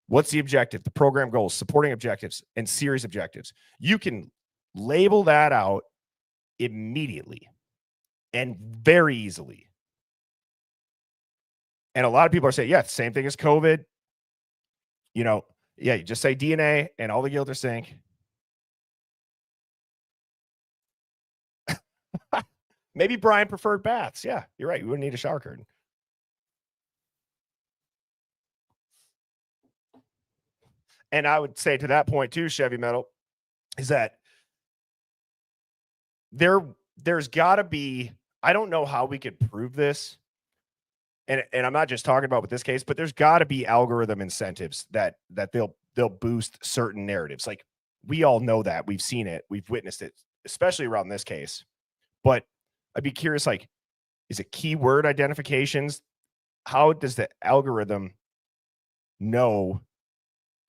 What's the objective? The program goals, supporting objectives, and series objectives. You can label that out immediately and very easily. And a lot of people are saying, yeah, same thing as COVID. You know, yeah, you just say DNA and all the guilt are sink. Maybe Bryan preferred baths. Yeah, you're right. You wouldn't need a shower curtain. And I would say to that point too, Chevy Metal, is that there's got to be, I don't know how we could prove this. And I'm not just talking about with this case, but there's got to be algorithm incentives that they'll boost certain narratives. Like, we all know that. We've seen it. We've witnessed it, especially around this case. But I'd be curious, like, is it keyword identifications? How does the algorithm know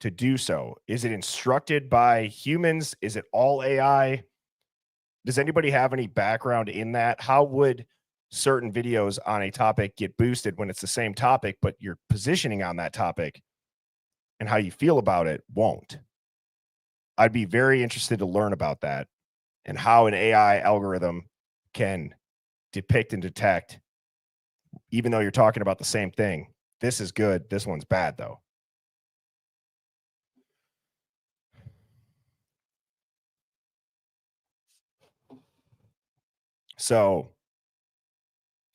to do so? Is it instructed by humans? Is it all AI? Does anybody have any background in that? How would certain videos on a topic get boosted when it's the same topic, but your positioning on that topic and how you feel about it won't? I'd be very interested to learn about that and how an AI algorithm can depict and detect, even though you're talking about the same thing. This is good. This one's bad, though. So,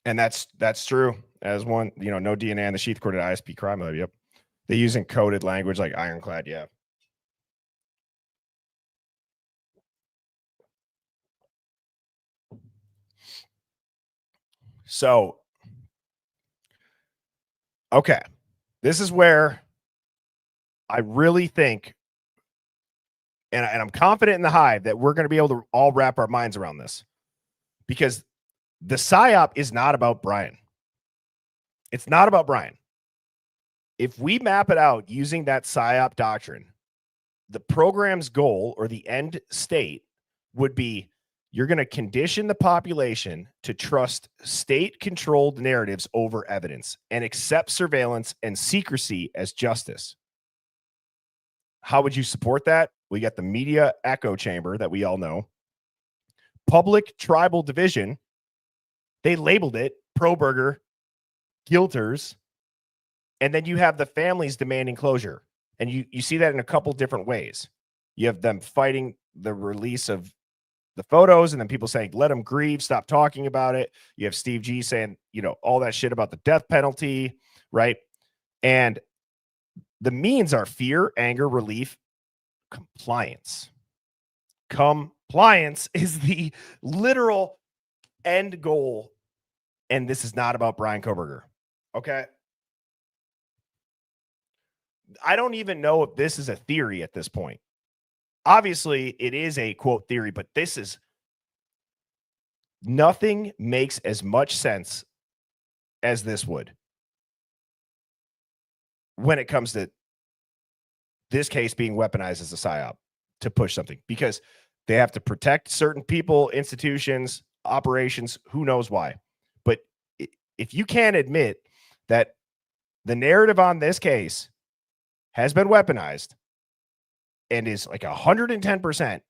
and that's true as one, you know, no DNA on the sheath according to ISP crime lab. Yep. They use encoded language like ironclad. Yeah. So, okay. This is where I really think, and I'm confident in the Hive that we're going to be able to all wrap our minds around this, because the Psyop is not about Bryan. It's not about Bryan. If we map it out using that Psyop doctrine, the program's goal or the end state would be You're going to condition the population to trust state-controlled narratives over evidence and accept surveillance and secrecy as justice. How would you support that? We got the media echo chamber that we all know. Public tribal division. They labeled it Kohberger, guilters. And then you have the families demanding closure. And you see that in a couple different ways. You have them fighting the release of the photos, and then people saying, let them grieve, stop talking about it. You have Steve G saying, all that shit about the death penalty, right? And the means are fear, anger, relief, compliance. Compliance is the literal end goal. And this is not about Bryan Kohberger. Okay. I don't even know if this is a theory at this point. Obviously, it is a quote theory, but this is nothing makes as much sense as this would when it comes to this case being weaponized as a psyop to push something, because they have to protect certain people, institutions, operations, who knows why. But if you can't admit that the narrative on this case has been weaponized and is like 110%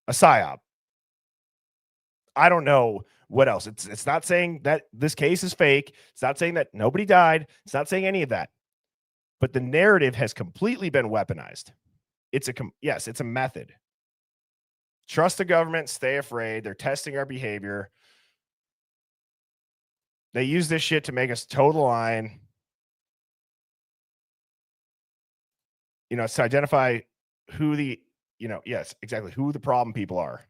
a psyop, I don't know what else. It's not saying that this case is fake. It's not saying that nobody died. It's not saying any of that. But the narrative has completely been weaponized. It's a method. Trust the government, stay afraid. They're testing our behavior. They use this shit to make us toe the line. It's to identify who the, yes, exactly, who the problem people are.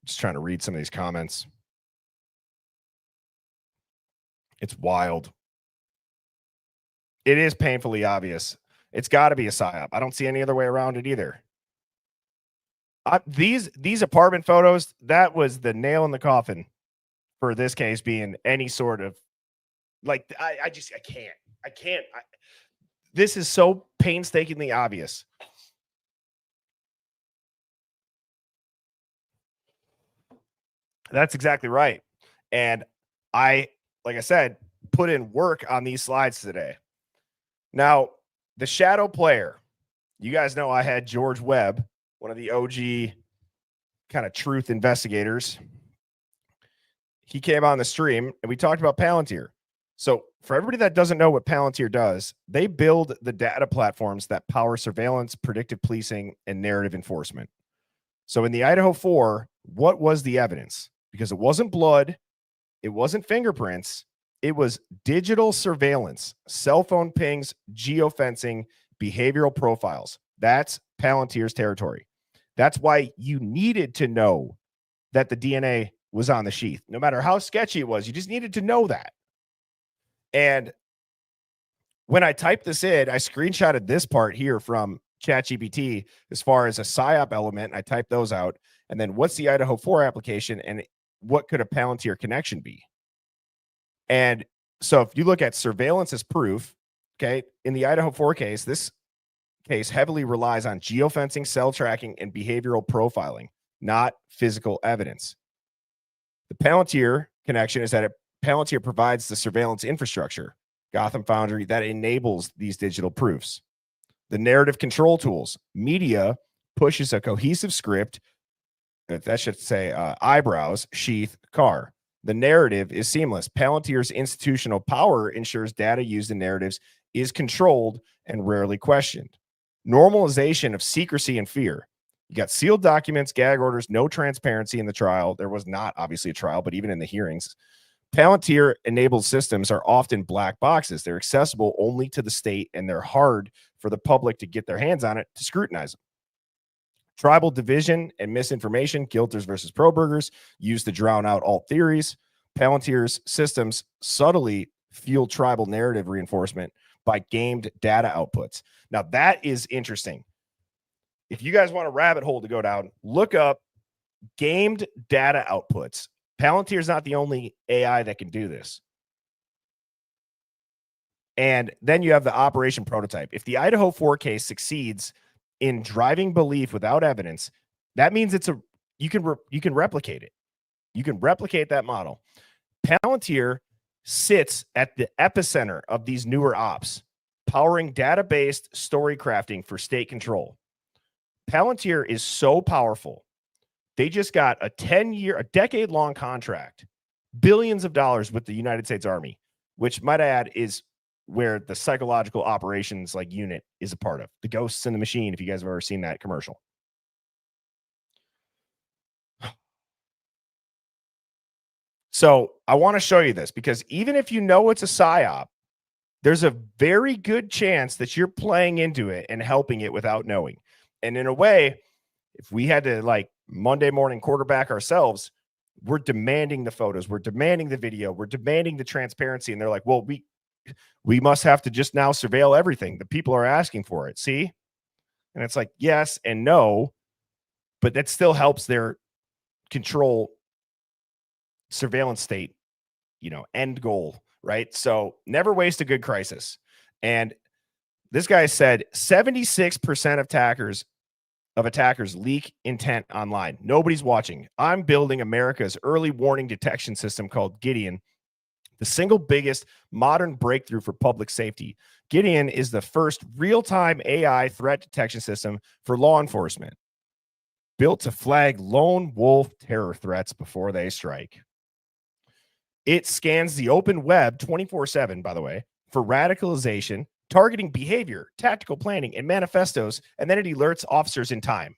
Just trying to read some of these comments. It's wild. It is painfully obvious. It's got to be a psyop. I don't see any other way around it either. These apartment photos, that was the nail in the coffin for this case being any sort of, like, I can't. This is so painstakingly obvious. That's exactly right. And like I said, put in work on these slides today. Now, the shadow player, you guys know I had George Webb, one of the OG kind of truth investigators. He came on the stream and we talked about Palantir. So for everybody that doesn't know what Palantir does, they build the data platforms that power surveillance, predictive policing, and narrative enforcement. So in the Idaho 4, what was the evidence? Because it wasn't blood, it wasn't fingerprints, it was digital surveillance, cell phone pings, geofencing, behavioral profiles. That's Palantir's territory. That's why you needed to know that the DNA was on the sheath. No matter how sketchy it was, you just needed to know that. And when I typed this in, I screenshotted this part here from ChatGPT as far as a PSYOP element. I typed those out. And then what's the Idaho 4 application and what could a Palantir connection be? And so if you look at surveillance as proof, okay, in the Idaho 4 case, this case heavily relies on geofencing, cell tracking, and behavioral profiling, not physical evidence. The Palantir connection is that Palantir provides the surveillance infrastructure, Gotham Foundry, that enables these digital proofs. The narrative control tools, media pushes a cohesive script, that should say eyebrows, sheath, car. The narrative is seamless. Palantir's institutional power ensures data used in narratives is controlled and rarely questioned. Normalization of secrecy and fear. You got sealed documents, gag orders, no transparency in the trial. There was not obviously a trial, but even in the hearings, Palantir-enabled systems are often black boxes. They're accessible only to the state, and they're hard for the public to get their hands on it to scrutinize them. Tribal division and misinformation, guilters versus Kohbergers, used to drown out all theories. Palantir's systems subtly fuel tribal narrative reinforcement by gamed data outputs. Now, that is interesting. If you guys want a rabbit hole to go down, look up gamed data outputs. Palantir is not the only AI that can do this. And then you have the operation prototype. If the Idaho 4 case succeeds in driving belief without evidence, that means you can replicate it. You can replicate that model. Palantir sits at the epicenter of these newer ops, powering data-based story crafting for state control. Palantir is so powerful. They just got a decade-long contract, billions of dollars with the United States Army, which, might I add, is where the psychological operations unit is a part of. The Ghosts in the Machine, if you guys have ever seen that commercial. So I want to show you this, because even if you know it's a psyop, there's a very good chance that you're playing into it and helping it without knowing. And in a way, if we had to Monday morning quarterback ourselves, we're demanding the photos, we're demanding the video, we're demanding the transparency. And they're like, well, we must have to just now surveil everything. The people are asking for it. See? And it's like, yes and no, but that still helps their control surveillance state, end goal, right? So never waste a good crisis. And this guy said 76% of attackers leak intent online. Nobody's watching. I'm building America's early warning detection system called Gideon, the single biggest modern breakthrough for public safety. Gideon is the first real-time AI threat detection system for law enforcement, built to flag lone wolf terror threats before they strike. It scans the open web 24/7, by the way, for radicalization, targeting behavior, tactical planning, and manifestos, and then it alerts officers in time.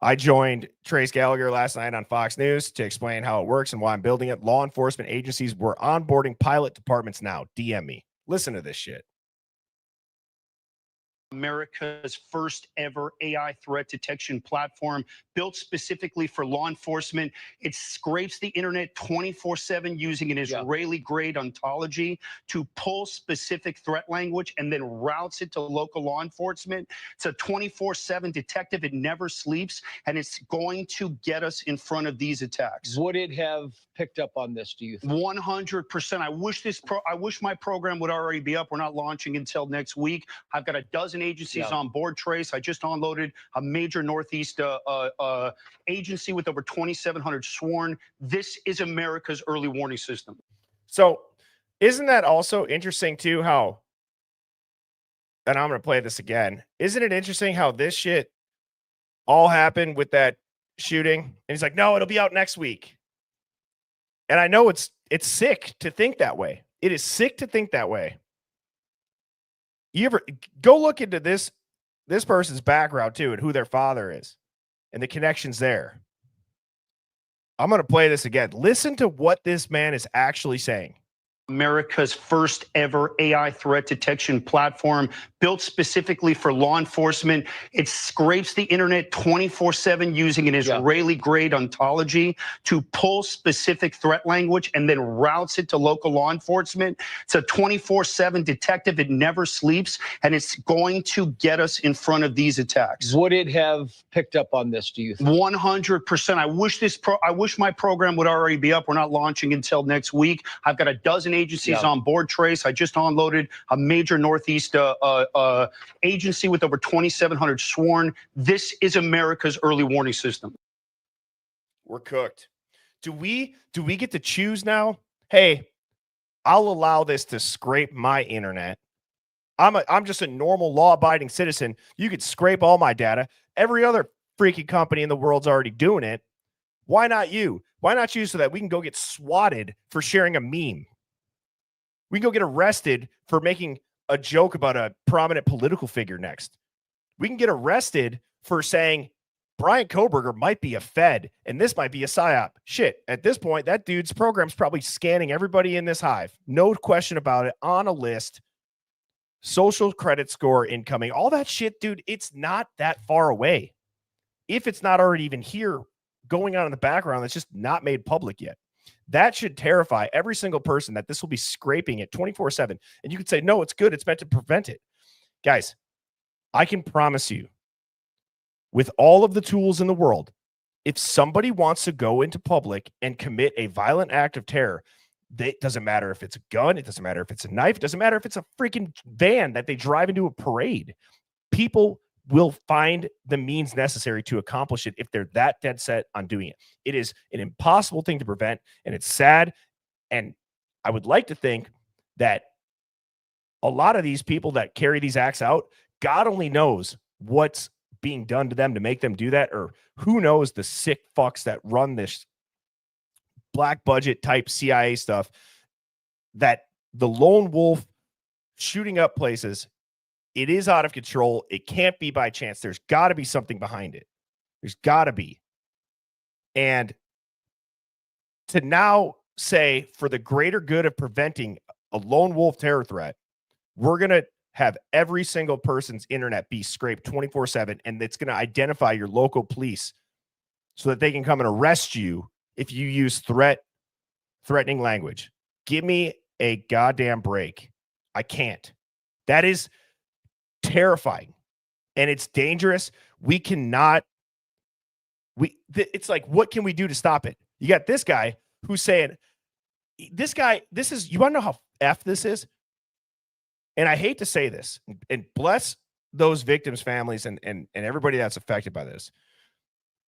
I joined Trace Gallagher last night on Fox News to explain how it works and why I'm building it. Law enforcement agencies were onboarding pilot departments now. DM me. Listen to this shit. America's first ever AI threat detection platform, built specifically for law enforcement. It scrapes the internet 24/7 using an Israeli-grade ontology to pull specific threat language and then routes it to local law enforcement. It's a 24/7 detective. It never sleeps, and it's going to get us in front of these attacks. Would it have picked up on this, do you think? 100%. I wish my program would already be up. We're not launching until next week. I've got a dozen agencies on board, Trace. I just unloaded a major Northeast agency with over 2,700 sworn. This is America's early warning system. So isn't that also interesting too, how, and I'm going to play this again. Isn't it interesting how this shit all happened with that shooting? And he's like, no, it'll be out next week. And I know it's sick to think that way. It is sick to think that way. You ever go look into this person's background too, and who their father is and the connections there. I'm going to play this again. Listen to what this man is actually saying. America's first ever AI threat detection platform, built specifically for law enforcement. It scrapes the internet 24/7 using an Israeli-grade ontology to pull specific threat language and then routes it to local law enforcement. It's a 24/7 detective. It never sleeps, and it's going to get us in front of these attacks. Would it have picked up on this, do you think? 100%. I wish my program would already be up. We're not launching until next week. I've got a dozen agencies on board, Trace. I just unloaded a major Northeast agency with over 2,700 sworn. This is America's early warning system. We're cooked. Do we get to choose now? Hey, I'll allow this to scrape my internet. I'm just a normal law-abiding citizen. You could scrape all my data. Every other freaking company in the world's already doing it. Why not you? Why not you, so that we can go get swatted for sharing a meme? We can go get arrested for making a joke about a prominent political figure next. We can get arrested for saying Bryan Kohberger might be a Fed and this might be a psyop. Shit, at this point, that dude's program's probably scanning everybody in this hive. No question about it, on a list. Social credit score incoming, all that shit, dude, it's not that far away. If it's not already even here going on in the background, that's just not made public yet. That should terrify every single person that this will be scraping it 24/7. And you could say, no, it's good. It's meant to prevent it. Guys, I can promise you, with all of the tools in the world, if somebody wants to go into public and commit a violent act of terror, It doesn't matter if it's a gun. It doesn't matter if it's a knife. It doesn't matter if it's a freaking van that they drive into a parade. People will find the means necessary to accomplish it if they're that dead set on doing it. It is an impossible thing to prevent, and it's sad. And I would like to think that a lot of these people that carry these acts out, God only knows what's being done to them to make them do that, or who knows the sick fucks that run this black budget type CIA stuff, that the lone wolf shooting up places, it is out of control. It can't be by chance. There's got to be something behind it. There's got to be. And to now say, for the greater good of preventing a lone wolf terror threat, we're going to have every single person's internet be scraped 24/7, and it's going to identify your local police so that they can come and arrest you if you use threatening language. Give me a goddamn break. I can't. That is terrifying, and it's dangerous. We cannot. It's like, what can we do to stop it? You got this guy who's saying, this is, you want to know how F this is? And I hate to say this, and bless those victims' families and everybody that's affected by this.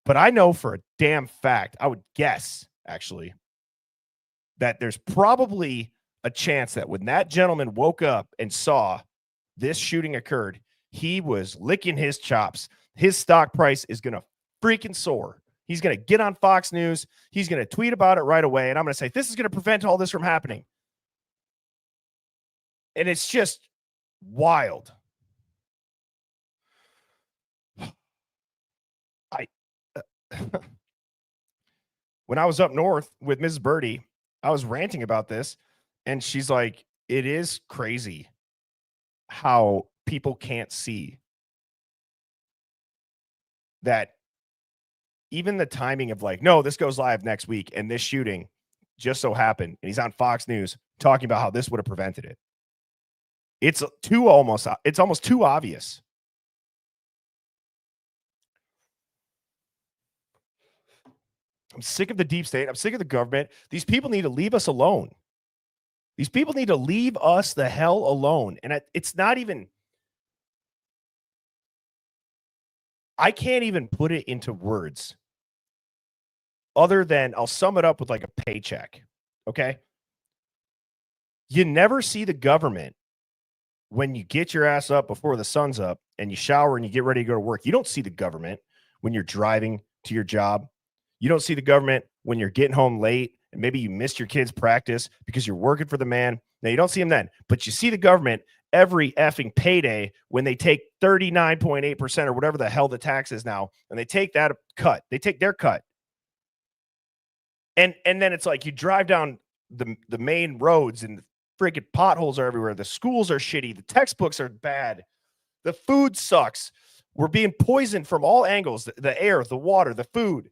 But I know for a damn fact, I would guess, actually, that there's probably a chance that when that gentleman woke up and saw this shooting occurred, he was licking his chops. His stock price is going to freaking soar. He's going to get on Fox News. He's going to tweet about it right away. And I'm going to say, this is going to prevent all this from happening. And it's just wild. When I was up north with Mrs. Birdie, I was ranting about this, and she's like, it is crazy how people can't see that even the timing of like, no, this goes live next week, and this shooting just so happened, and he's on Fox News talking about how this would have prevented it. It's almost too obvious. I'm sick of the deep state. I'm sick of the government. These people need to leave us alone. These people need to leave us the hell alone. And it's not even, I can't even put it into words other than I'll sum it up with like a paycheck. Okay. You never see the government when you get your ass up before the sun's up and you shower and you get ready to go to work. You don't see the government when you're driving to your job. You don't see the government when you're getting home late and maybe you missed your kid's practice because you're working for the man. Now, you don't see them then, but you see the government every effing payday when they take 39.8% or whatever the hell the tax is now, and they take that cut. They take their cut. And then it's like you drive down the main roads and the freaking potholes are everywhere. The schools are shitty. The textbooks are bad. The food sucks. We're being poisoned from all angles. The air, the water, the food.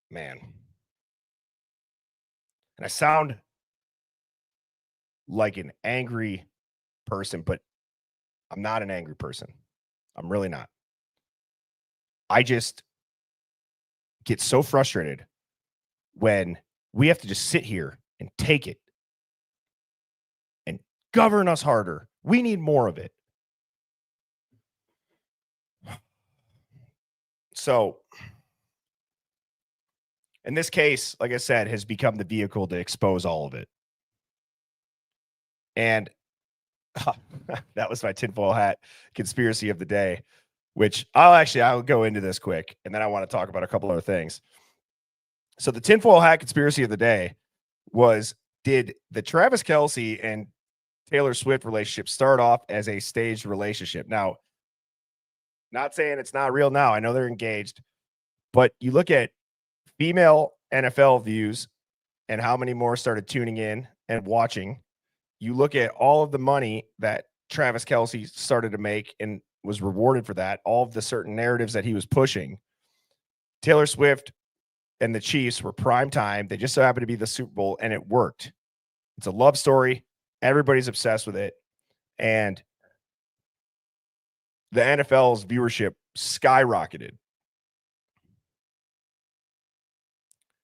Man. And I sound like an angry person, but I'm not an angry person. I'm really not. I just get so frustrated when we have to just sit here and take it and govern us harder. We need more of it. So, in this case, like I said, has become the vehicle to expose all of it. And that was my tinfoil hat conspiracy of the day, which I'll go into this quick, and then I want to talk about a couple other things. So the tinfoil hat conspiracy of the day was, did the Travis Kelce and Taylor Swift relationship start off as a staged relationship? Now, not saying it's not real now. I know they're engaged, but you look at female NFL views and how many more started tuning in and watching. You look at all of the money that Travis Kelce started to make and was rewarded for that, all of the certain narratives that he was pushing. Taylor Swift and the Chiefs were prime time. They just so happened to be the Super Bowl, and it worked. It's a love story. Everybody's obsessed with it. And the NFL's viewership skyrocketed.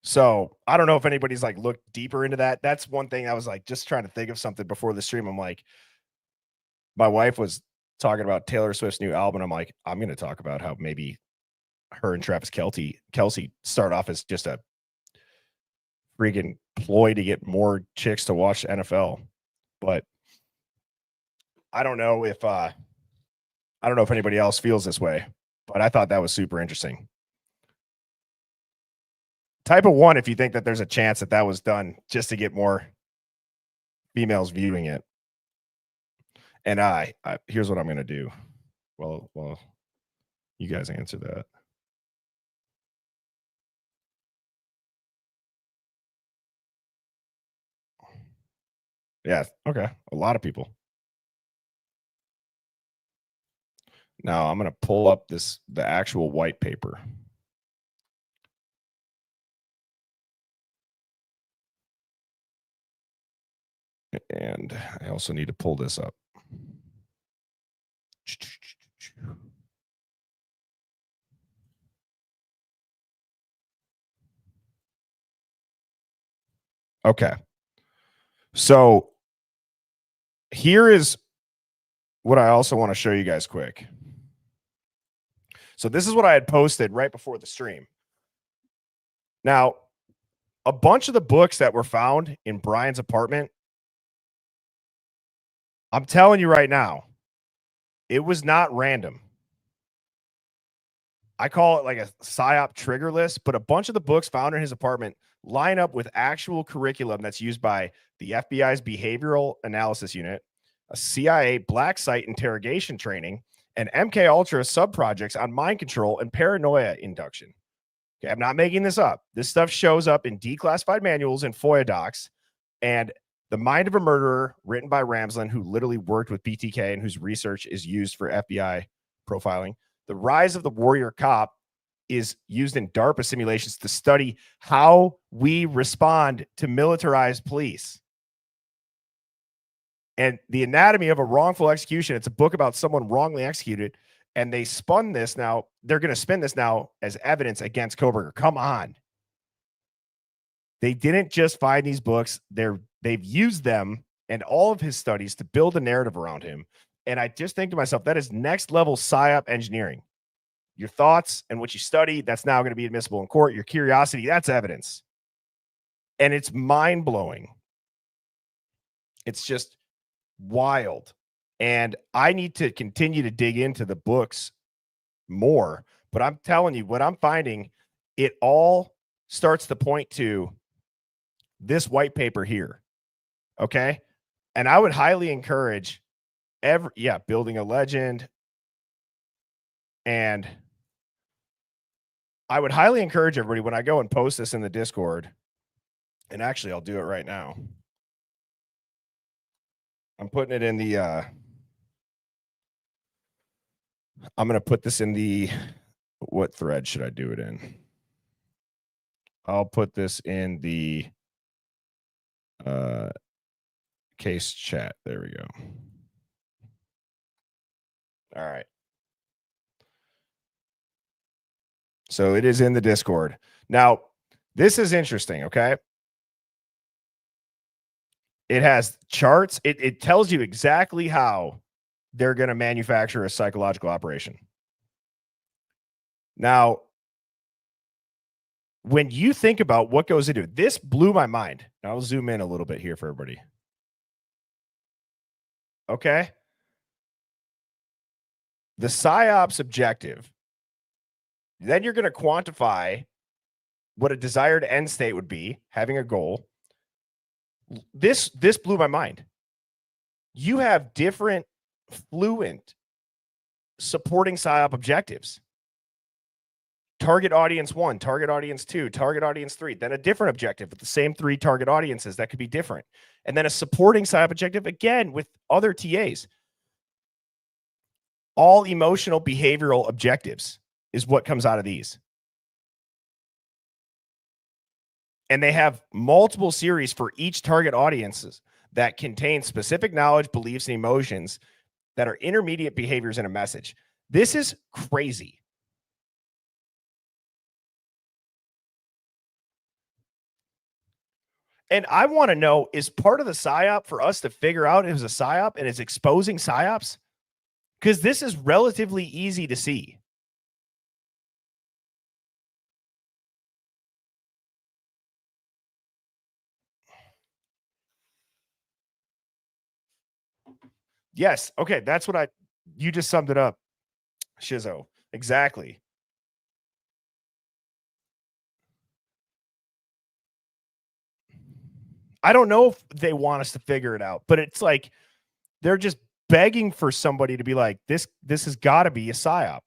So I don't know if anybody's like looked deeper into that. That's one thing I was like just trying to think of something before the stream. I'm like, my wife was talking about Taylor Swift's new album. I'm like, I'm going to talk about how maybe her and Travis Kelce start off as just a freaking ploy to get more chicks to watch NFL. But I don't know if anybody else feels this way, but I thought that was super interesting. Type of 1 if you think that there's a chance that was done just to get more females viewing it. And I here's what I'm going to do. Well, you guys answer that. Yeah, okay. A lot of people. Now I'm going to pull up the actual white paper. And I also need to pull this up. Okay. So here is what I also want to show you guys quick. So this is what I had posted right before the stream. Now, a bunch of the books that were found in Bryan's apartment, I'm telling you right now, it was not random. I call it like a Psyop trigger list, but a bunch of the books found in his apartment line up with actual curriculum that's used by the FBI's Behavioral Analysis Unit, a CIA black site interrogation training, and MK Ultra sub-projects on mind control and paranoia induction. Okay, I'm not making this up. This stuff shows up in declassified manuals and FOIA docs, and The Mind of a Murderer, written by Ramsland, who literally worked with BTK and whose research is used for FBI profiling. The Rise of the Warrior Cop is used in DARPA simulations to study how we respond to militarized police. And The Anatomy of a Wrongful Execution, it's a book about someone wrongly executed, and they spun this now. They're going to spin this now as evidence against Kohberger. Come on. They didn't just find these books. They've used them and all of his studies to build a narrative around him. And I just think to myself, that is next level psyop engineering. Your thoughts and what you study, that's now going to be admissible in court. Your curiosity, that's evidence. And it's mind-blowing. It's just wild. And I need to continue to dig into the books more. But I'm telling you, what I'm finding, it all starts to point to this white paper here. Okay? And I would highly encourage building a legend. And I would highly encourage everybody when I go and post this in the Discord, and actually I'll do it right now. I'm putting it in the, I'm going to put this in the, what thread should I do it in? I'll put this in the case chat. There we go. All right. So it is in the Discord. Now, this is interesting, okay? It has charts. It tells you exactly how they're going to manufacture a psychological operation. Now, when you think about what goes into it, this blew my mind. Now, I'll zoom in a little bit here for everybody. Okay? The PSYOP's objective. Then you're going to quantify what a desired end state would be, having a goal. This blew my mind. You have different fluent supporting PSYOP objectives. Target audience 1, target audience 2, target audience 3, then a different objective with the same 3 target audiences that could be different. And then a supporting PSYOP objective, again, with other TAs. All emotional behavioral objectives is what comes out of these. And they have multiple series for each target audiences that contain specific knowledge, beliefs, and emotions that are intermediate behaviors in a message. This is crazy. And I want to know, is part of the psyop for us to figure out it was a psyop and it's exposing psyops? Because this is relatively easy to see. Yes. Okay. That's what you just summed it up, Shizzo. Exactly. I don't know if they want us to figure it out, but it's like they're just begging for somebody to be like, this has got to be a psyop.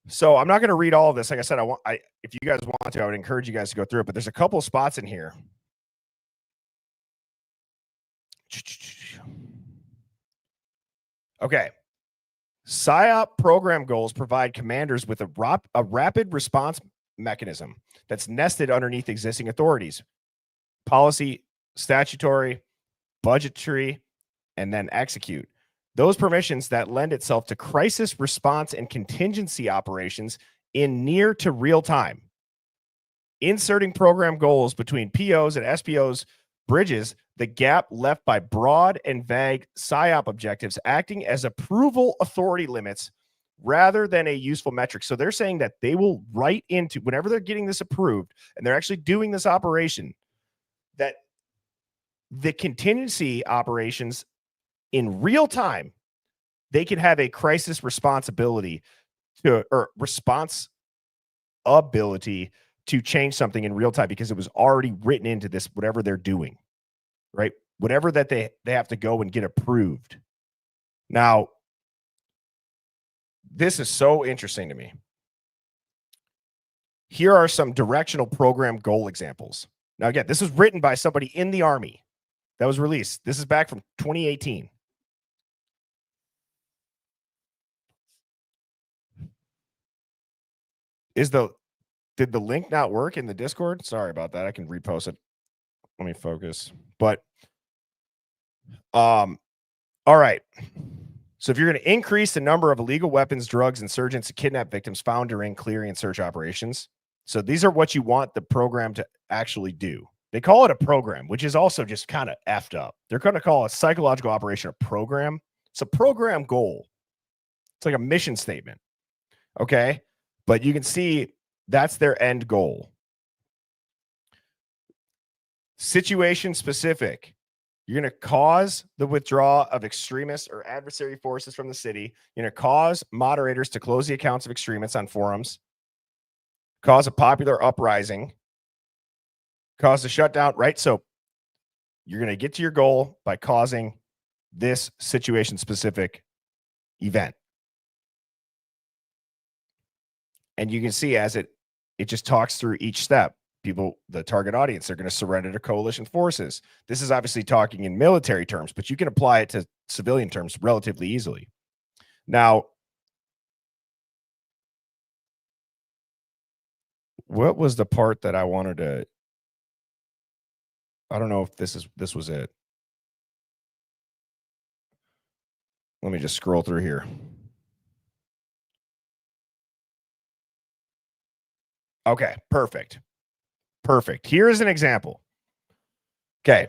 So I'm not going to read all of this. Like I said, if you guys want to, I would encourage you guys to go through it, but there's a couple of spots in here. Okay. PSYOP program goals provide commanders with a rapid response mechanism that's nested underneath existing authorities, policy, statutory, budgetary, and then execute. Those permissions that lend itself to crisis response and contingency operations in near to real time. Inserting program goals between POs and SPOs bridges the gap left by broad and vague PSYOP objectives acting as approval authority limits rather than a useful metric. So they're saying that they will write into, whenever they're getting this approved and they're actually doing this operation, that the contingency operations in real time, they can have a crisis responsibility to, or response ability to change something in real time because it was already written into this, whatever they're doing, right? Whatever that they have to go and get approved. Now, this is so interesting to me. Here are some directional program goal examples. Now, again, this was written by somebody in the Army that was released. This is back from 2018. Did the link not work in the Discord? Sorry about that. I can repost it. Let me focus. But all right. So if you're going to increase the number of illegal weapons, drugs, insurgents, and kidnap victims found during clearing and search operations. So these are what you want the program to actually do. They call it a program, which is also just kind of effed up. They're going to call a psychological operation a program. It's a program goal. It's like a mission statement. Okay. But you can see that's their end goal. Situation specific. You're going to cause the withdrawal of extremists or adversary forces from the city. You're going to cause moderators to close the accounts of extremists on forums, cause a popular uprising, cause a shutdown, right? So you're going to get to your goal by causing this situation specific event. And you can see as it just talks through each step. People, the target audience, are going to surrender to coalition forces. This is obviously talking in military terms, but you can apply it to civilian terms relatively easily. Now, what was the part that I wanted to? I don't know if this was it. Let me just scroll through here. Okay, perfect. Perfect. Here is an example. Okay.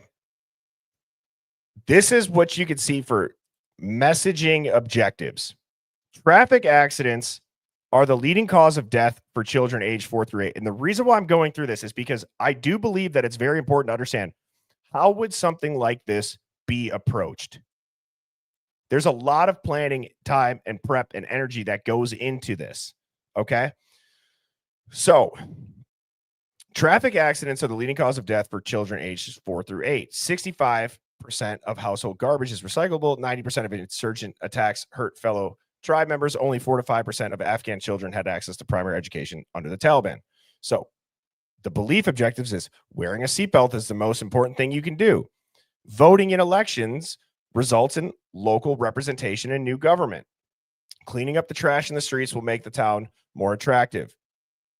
This is what you can see for messaging objectives. Traffic accidents are the leading cause of death for children aged 4 through 8. And the reason why I'm going through this is because I do believe that it's very important to understand how would something like this be approached. There's a lot of planning, time, and prep and energy that goes into this. Okay. So, traffic accidents are the leading cause of death for children aged 4 through 8. 65% of household garbage is recyclable. 90% of insurgent attacks hurt fellow tribe members. Only 4 to 5% of Afghan children had access to primary education under the Taliban. So the belief objectives is wearing a seatbelt is the most important thing you can do. Voting in elections results in local representation and new government. Cleaning up the trash in the streets will make the town more attractive.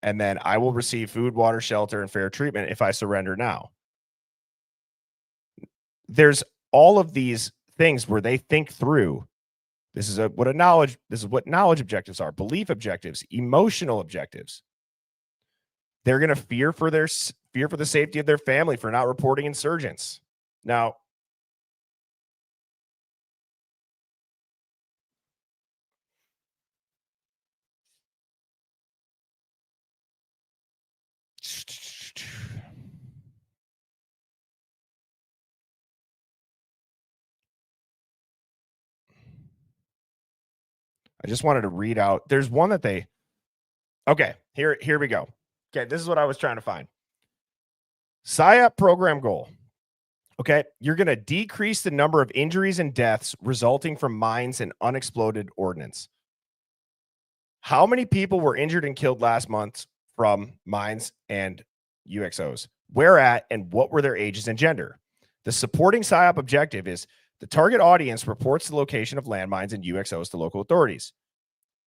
And then I will receive food, water, shelter, and fair treatment if I surrender now. There's all of these things where they think through This is what knowledge objectives are, belief objectives, emotional objectives. They're going to fear for the safety of their family for not reporting insurgents. Now, I just wanted to read out. There's one that they. Okay, here we go. Okay, this is what I was trying to find. Psyop program goal. Okay, you're going to decrease the number of injuries and deaths resulting from mines and unexploded ordnance. How many people were injured and killed last month from mines and UXOs? Where at and what were their ages and gender? The supporting Psyop objective is the target audience reports the location of landmines and UXOs to local authorities.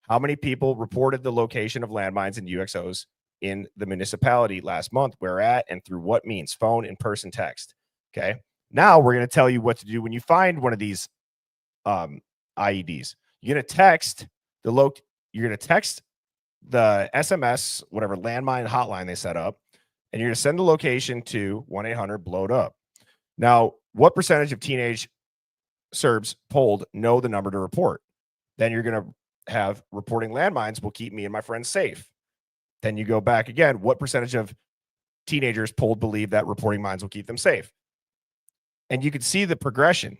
How many people reported the location of landmines and UXOs in the municipality last month? Where at and through what means? Phone, in-person, text. Okay. Now we're going to tell you what to do when you find one of these IEDs. You're going to text the SMS, whatever landmine hotline they set up, and you're going to send the location to 1-800-BLOWED-UP. Now, what percentage of teenage Serbs polled know the number to report? Then you're going to have reporting landmines will keep me and my friends safe. Then you go back again. What percentage of teenagers polled believe that reporting mines will keep them safe? And you can see the progression.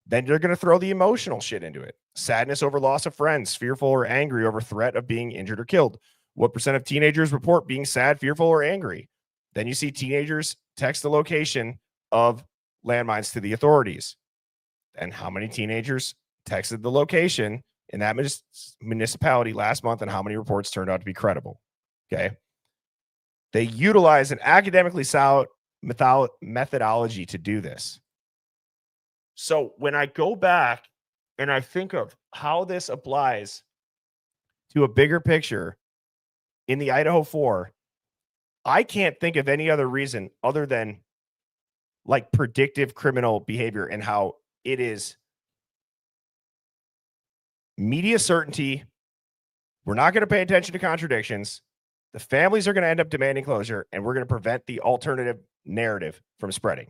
Then you're going to throw the emotional shit into it. Sadness over loss of friends, fearful or angry over threat of being injured or killed. What percent of teenagers report being sad, fearful, or angry? Then you see teenagers text the location of landmines to the authorities. And how many teenagers texted the location in that municipality last month, and how many reports turned out to be credible? Okay. They utilize an academically sound methodology to do this. So when I go back and I think of how this applies to a bigger picture in the Idaho 4, I can't think of any other reason other than like predictive criminal behavior and how it is media certainty. We're not going to pay attention to contradictions. The families are going to end up demanding closure, and we're going to prevent the alternative narrative from spreading.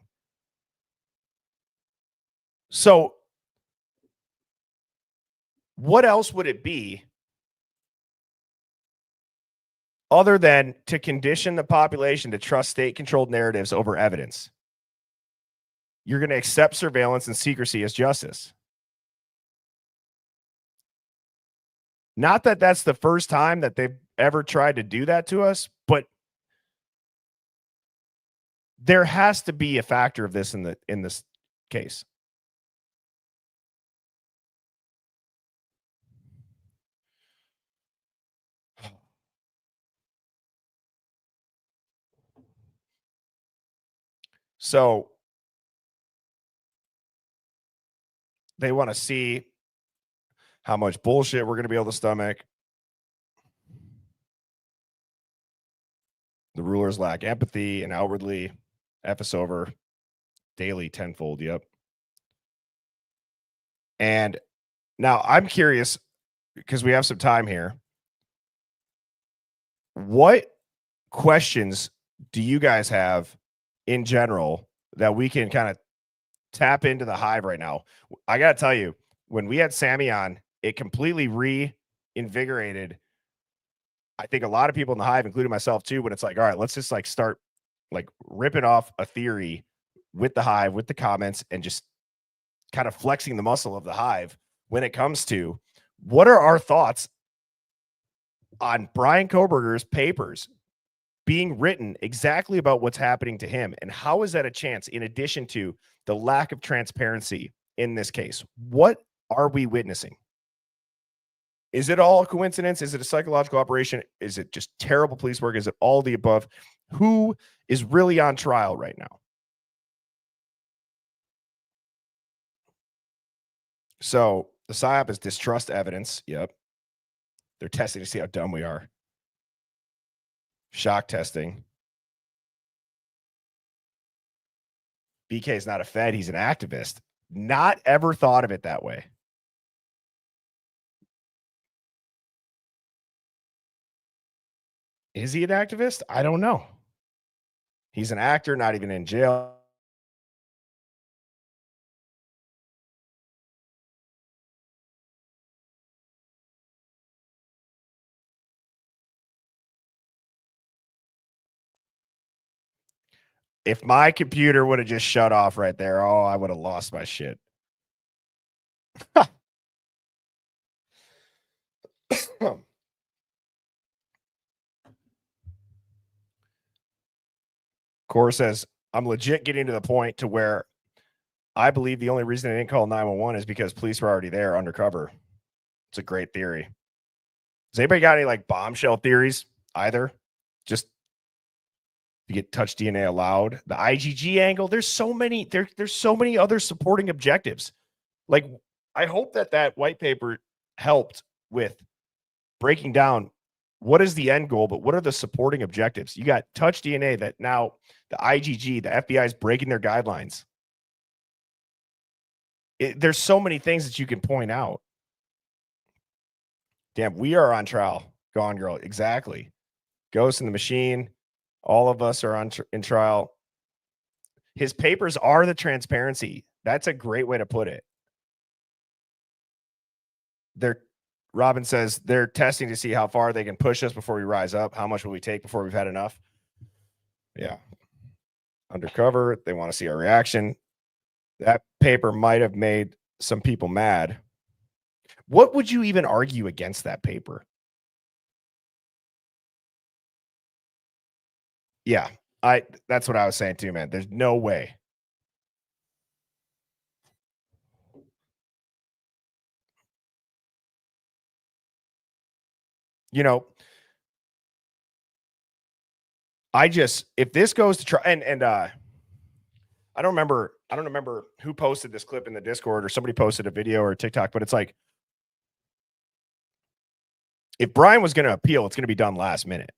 So what else would it be other than to condition the population to trust state-controlled narratives over evidence? You're going to accept surveillance and secrecy as justice. Not that that's the first time that they've ever tried to do that to us, but there has to be a factor of this in this case. So they want to see how much bullshit we're going to be able to stomach. The rulers lack empathy and outwardly F us over daily tenfold. Yep. And now I'm curious, because we have some time here. What questions do you guys have in general that we can kind of tap into the Hive right now? I got to tell you, when we had Sammy on, it completely reinvigorated, I think, a lot of people in the Hive, including myself too, when it's like, all right, let's just like start like ripping off a theory with the Hive, with the comments, and just kind of flexing the muscle of the Hive when it comes to what are our thoughts on Bryan Kohberger's papers being written exactly about what's happening to him, and how is that a chance in addition to the lack of transparency in this case? What are we witnessing? Is it all a coincidence? Is it a psychological operation? Is it just terrible police work? Is it all the above? Who is really on trial right now? So the Psyop is distrust evidence. Yep. They're testing to see how dumb we are. Shock testing. BK is not a Fed. He's an activist. Not ever thought of it that way. Is he an activist? I don't know. He's an actor, not even in jail. If my computer would have just shut off right there, oh, I would have lost my shit. Core says, I'm legit getting to the point to where I believe the only reason I didn't call 911 is because police were already there undercover. It's a great theory. Has anybody got any like bombshell theories either? Just to get touch DNA allowed. The IgG angle. There's so many. There's so many other supporting objectives. Like, I hope that white paper helped with breaking down what is the end goal, but what are the supporting objectives? You got touch DNA that now the IgG, the FBI is breaking their guidelines. There's so many things that you can point out. Damn, we are on trial. Gone Girl. Exactly. Ghost in the Machine. All of us are in trial. His papers are the transparency. That's a great way to put it. Robin says they're testing to see how far they can push us before we rise up. How much will we take before we've had enough? Yeah. Undercover. They want to see our reaction. That paper might have made some people mad. What would you even argue against that paper? Yeah, that's what I was saying too, man. There's no way. You know, if this goes to try and I don't remember who posted this clip in the Discord, or somebody posted a video or a TikTok, but it's like, if Bryan was going to appeal, it's going to be done last minute.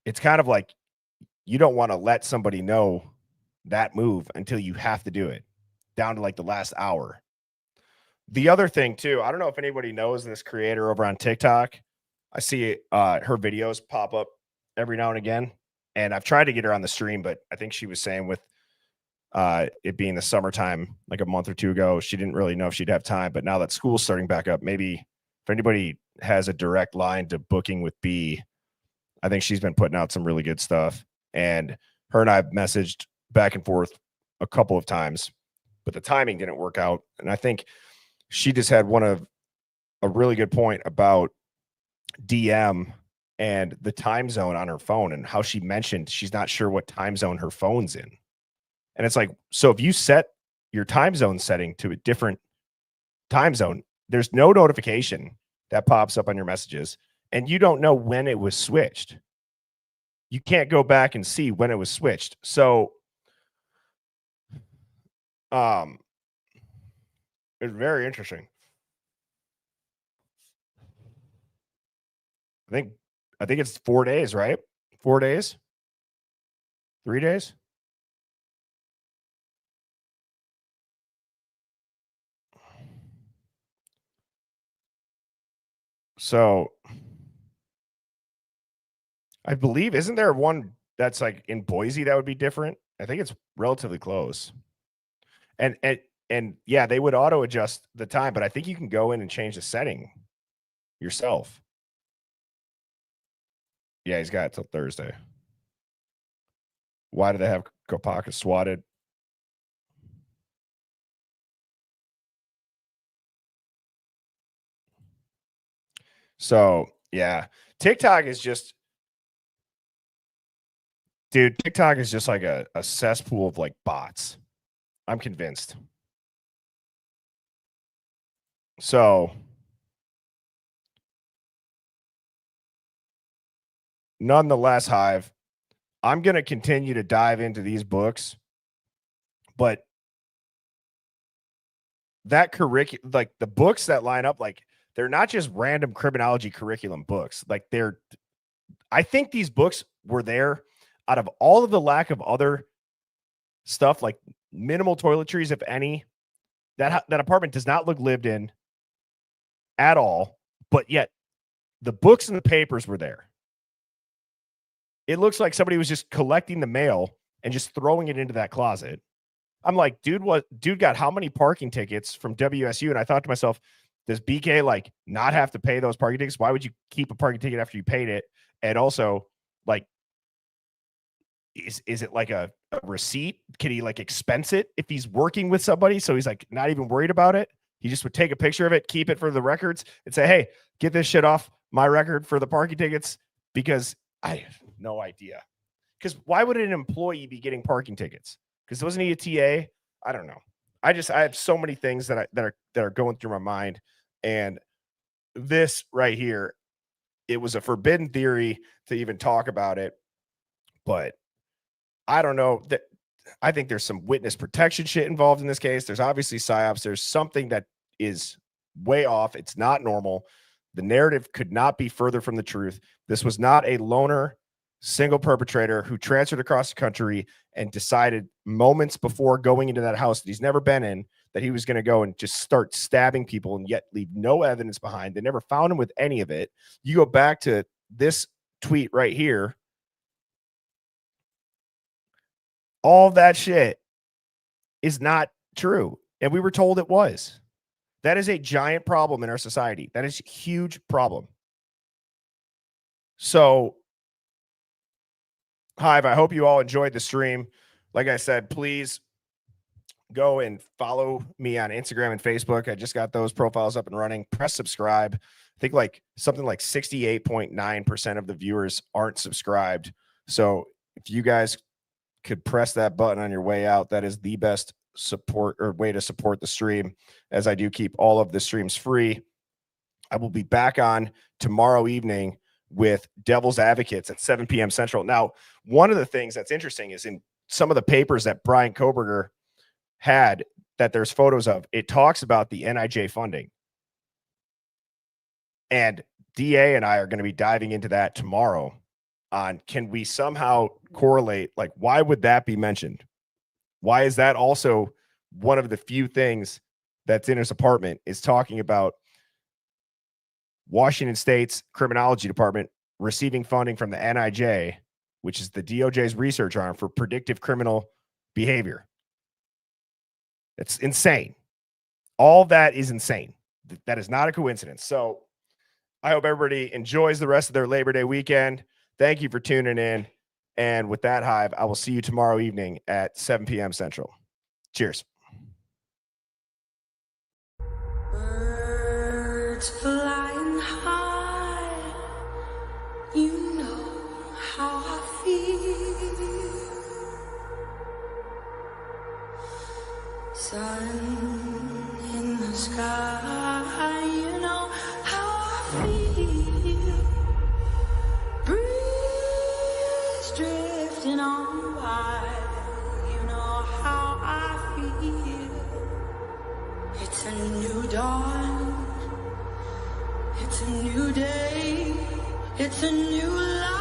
It's kind of like, you don't want to let somebody know that move until you have to do it, down to like the last hour. The other thing too, I don't know if anybody knows this creator over on TikTok. I see her videos pop up every now and again, and I've tried to get her on the stream, but I think she was saying with it being the summertime, like a month or two ago, she didn't really know if she'd have time. But now that school's starting back up, maybe if anybody has a direct line to booking with B, I think she's been putting out some really good stuff. And her and I have messaged back and forth a couple of times, but the timing didn't work out. And I think she just had a really good point about DM and the time zone on her phone, and how she mentioned she's not sure what time zone her phone's in. And it's like, so if you set your time zone setting to a different time zone, there's no notification that pops up on your messages, and you don't know when it was switched. You can't go back and see when it was switched. So it's very interesting. I think it's 4 days, right? 4 days? 3 days? So I believe, isn't there one that's like in Boise that would be different? I think it's relatively close. And yeah, they would auto adjust the time, but I think you can go in and change the setting yourself. Yeah, he's got it till Thursday. Why do they have Kopaka swatted? So yeah, TikTok is just, dude, TikTok is just like a cesspool of like bots. I'm convinced. So nonetheless, Hive, I'm going to continue to dive into these books, but that curriculum, like the books that line up, like they're not just random criminology curriculum books. Like I think these books were there out of all of the lack of other stuff, like minimal toiletries, if any. That apartment does not look lived in at all, but yet the books and the papers were there. It looks like somebody was just collecting the mail and just throwing it into that closet. I'm like, dude got how many parking tickets from WSU? And I thought to myself, does BK like not have to pay those parking tickets? Why would you keep a parking ticket after you paid it? And also, like, is it like a receipt? Can he like expense it if he's working with somebody? So he's like not even worried about it. He just would take a picture of it, keep it for the records, and say, hey, get this shit off my record for the parking tickets, because I have no idea. Because why would an employee be getting parking tickets? Because wasn't he a TA? I don't know. I have so many things that are going through my mind. And this right here, it was a forbidden theory to even talk about it. But I don't know. That I think there's some witness protection shit involved in this case. There's obviously psyops. There's something that is way off. It's not normal. The narrative could not be further from the truth. This was not a loner single perpetrator who transferred across the country and decided moments before going into that house that he's never been in that he was going to go and just start stabbing people and yet leave no evidence behind. They never found him with any of it. You go back to this tweet right here. All that shit is not true. And we were told it was. That is a giant problem in our society. That is a huge problem. So, Hive, I hope you all enjoyed the stream. Like I said, please go and follow me on Instagram and Facebook. I just got those profiles up and running. Press subscribe. I think like something like 68.9% of the viewers aren't subscribed. So if you guys could press that button on your way out, that is the best support or way to support the stream, as I do keep all of the streams free. I will be back on tomorrow evening with Devil's Advocates at 7 p.m. Central. Now, one of the things that's interesting is in some of the papers that Bryan Kohberger had that there's photos of, it talks about the NIJ funding. And DA and I are going to be diving into that tomorrow on, can we somehow correlate, like, why would that be mentioned? Why is that also one of the few things that's in his apartment, is talking about Washington State's criminology department receiving funding from the NIJ, which is the DOJ's research arm for predictive criminal behavior. It's insane. All that is insane. That is not a coincidence. So I hope everybody enjoys the rest of their Labor Day weekend. Thank you for tuning in. And with that, Hive, I will see you tomorrow evening at 7 p.m. Central. Cheers. Birds flying high, you know how I feel. Sun in the sky, you know how I feel. Breeze drifting on by, you know how I feel. It's a new dawn, it's a new day, it's a new life.